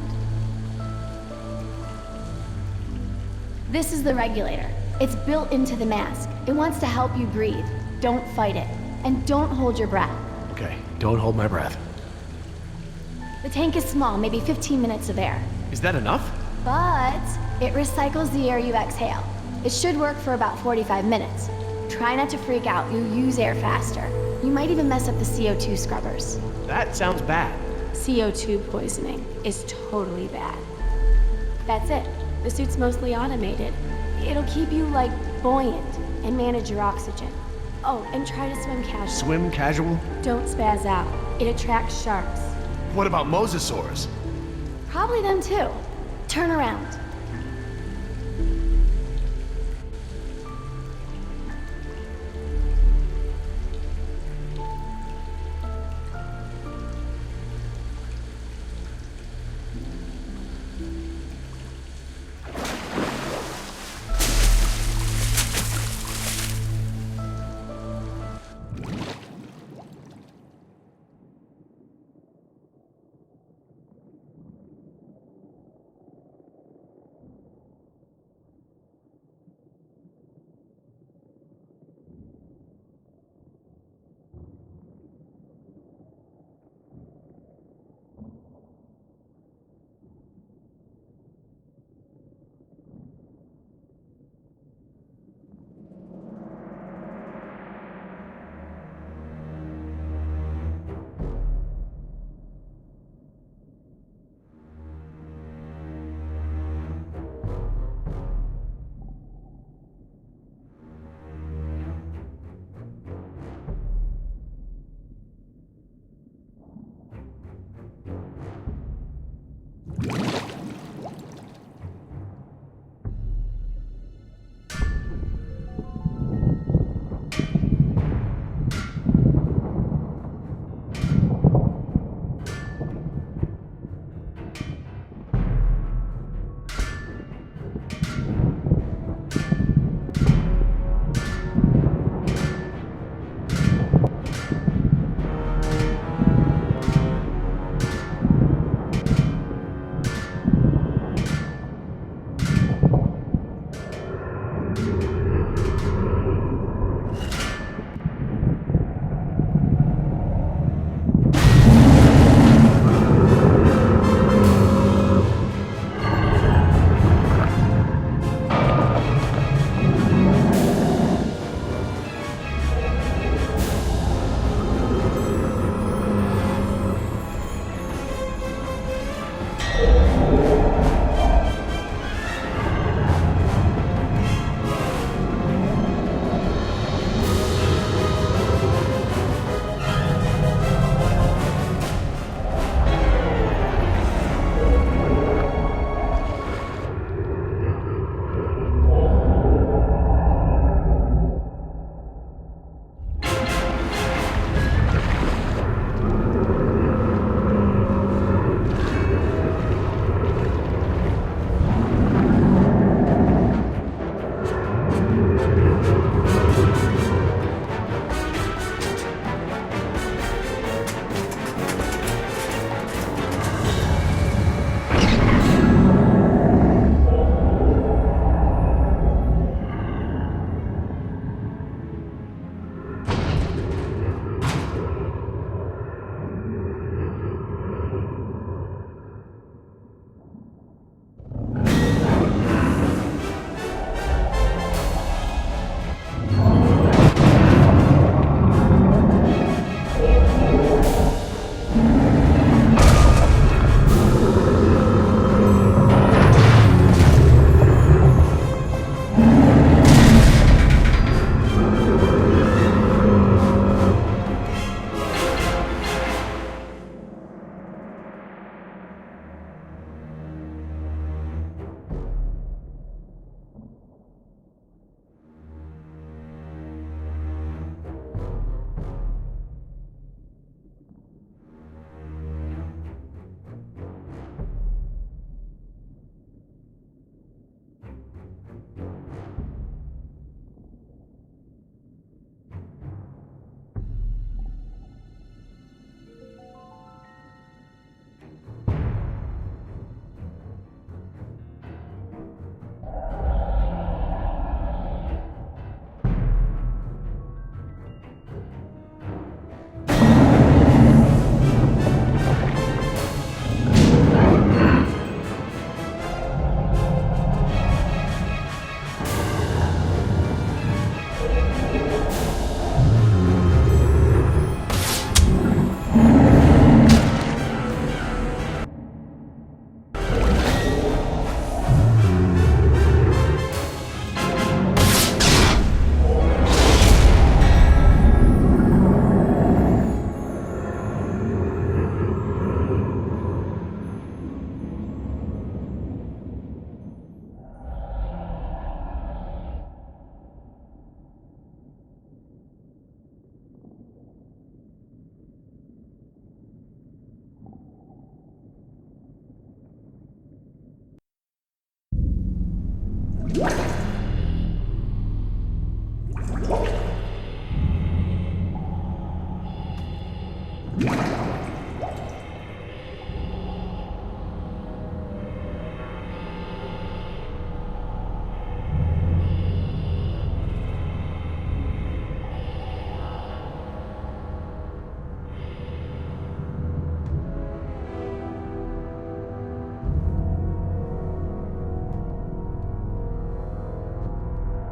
This is the regulator. It's built into the mask. It wants to help you breathe. Don't fight it. And don't hold your breath. Okay, don't hold my breath. The tank is small, maybe 15 minutes of air. Is that enough? But it recycles the air you exhale. It should work for about 45 minutes. Try not to freak out. You use air faster. You might even mess up the CO2 scrubbers. That sounds bad. CO2 poisoning is totally bad. That's it. The suit's mostly automated. It'll keep you, like, buoyant and manage your oxygen. Oh, and try to swim casual. Swim casual? Don't spaz out. It attracts sharks. What about mosasaurs? Probably them too. Turn around.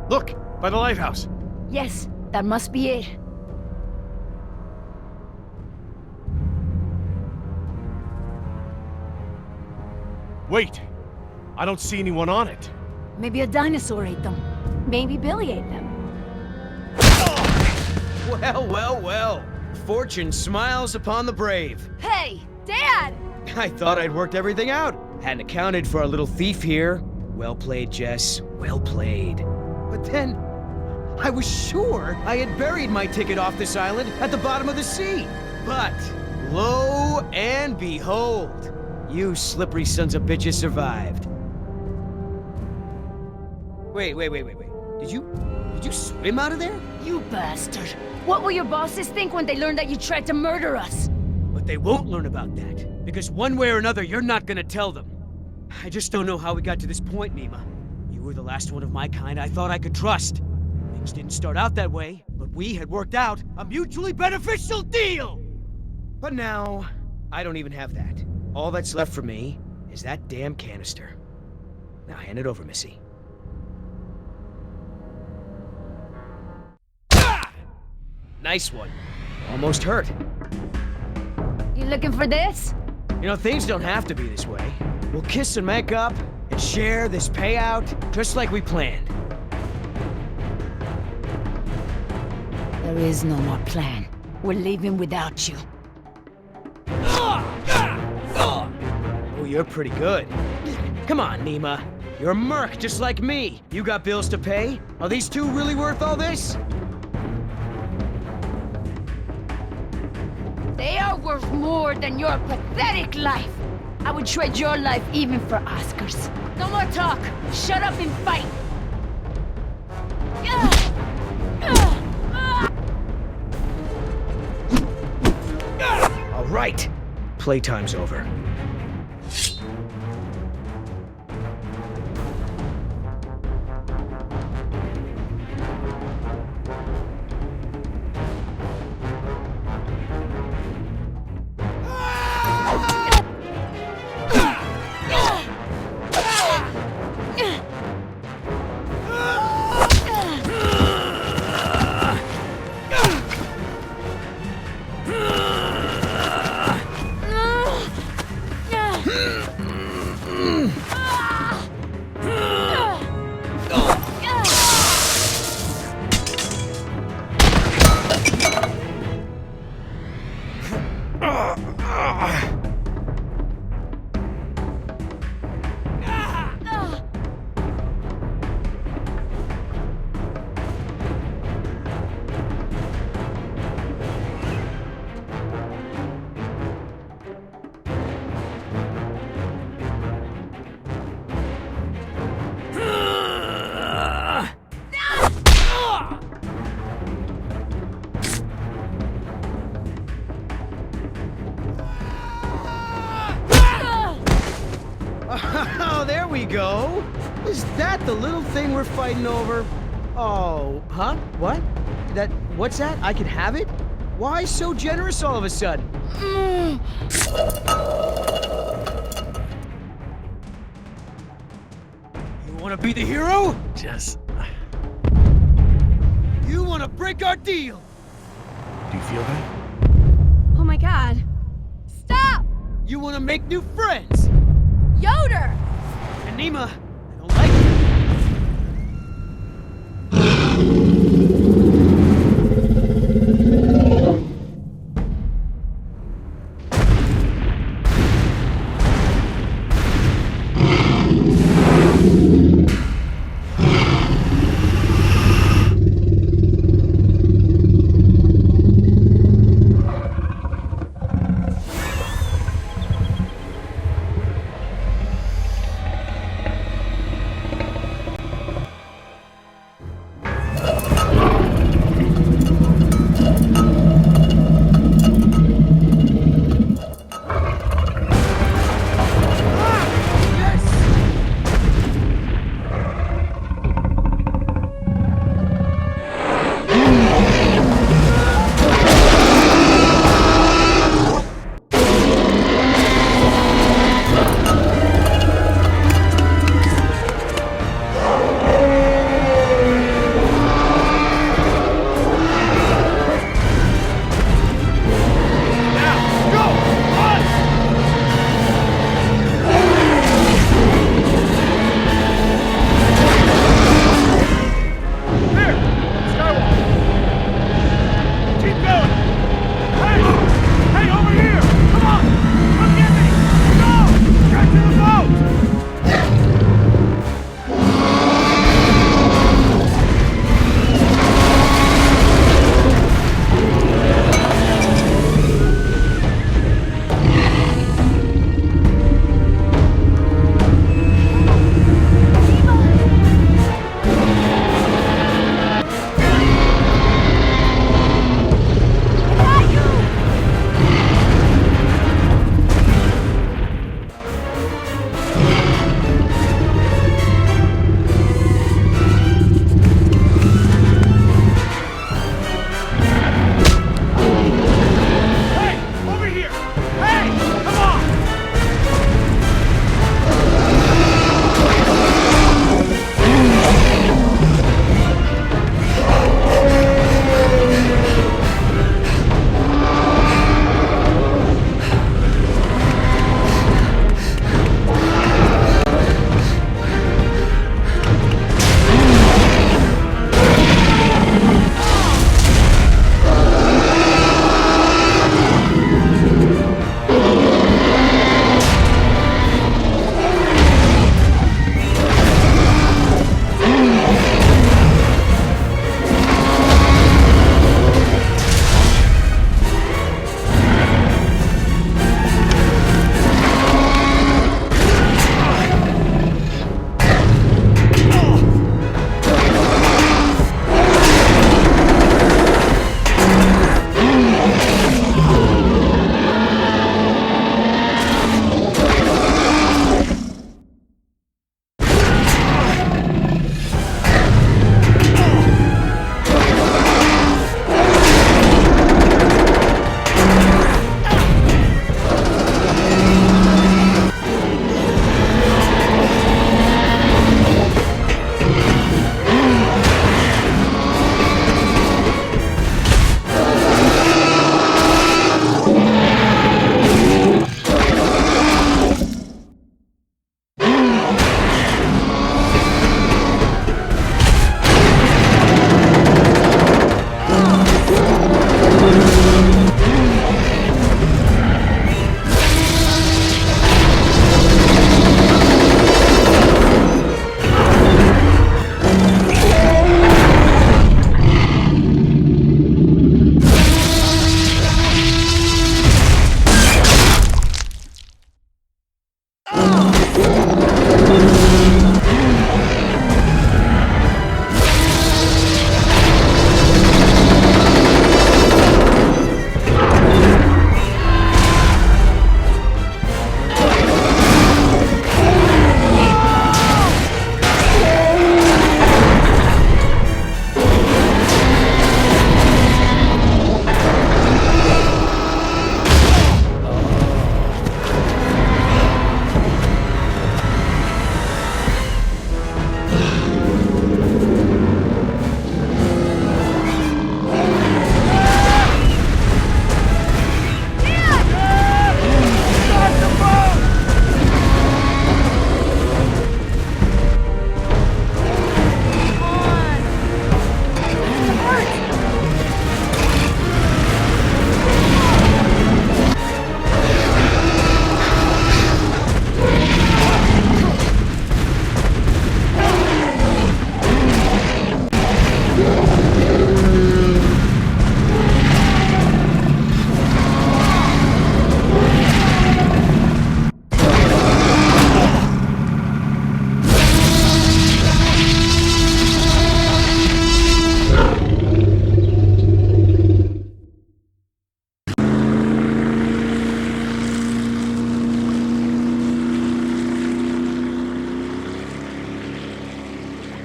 Look, by the lighthouse. Yes, that must be it. Wait! I don't see anyone on it. Maybe a dinosaur ate them. Maybe Billy ate them. Well, well, well. Fortune smiles upon the brave. Hey, Dad! I thought I'd worked everything out. Hadn't accounted for our little thief here. Well played, Jess. Well played. But then, I was sure I had buried my ticket off this island at the bottom of the sea. But, lo and behold, you slippery sons of bitches survived. Wait. Did you swim out of there? You bastard. What will your bosses think when they learn that you tried to murder us? But they won't learn about that, because one way or another, you're not gonna tell them. I just don't know how we got to this point, Nima. You were the last one of my kind I thought I could trust. Things didn't start out that way, but we had worked out a mutually beneficial deal! But now, I don't even have that. All that's left for me is that damn canister. Now hand it over, Missy. Ah! Nice one. Almost hurt. You looking for this? You know, things don't have to be this way. We'll kiss and make up and share this payout just like we planned. There is no more plan. We're leaving without you. Oh, you're pretty good. Come on, Nima. You're a merc just like me. You got bills to pay? Are these two really worth all this? They are worth more than your pathetic life. I would trade your life even for Oscar's. No more talk. Shut up and fight. All right. Playtime's over. Oh, there we go. Is that the little thing we're fighting over? Oh, huh? What? What's that? I can have it? Why so generous all of a sudden? You want to be the hero? Jess, You want to break our deal? Do you feel that? Oh my god. Stop! You want to make new friends? Yoder! And Nima, I don't like it.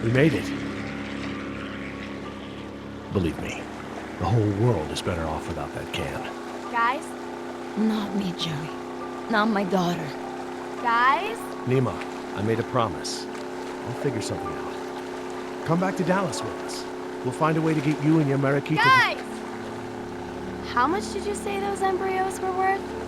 We made it. Believe me, the whole world is better off without that can. Guys? Not me, Joey. Not my daughter. Guys? Nima, I made a promise. I'll figure something out. Come back to Dallas with us. We'll find a way to get you and your Mariquita. Guys! How much did you say those embryos were worth?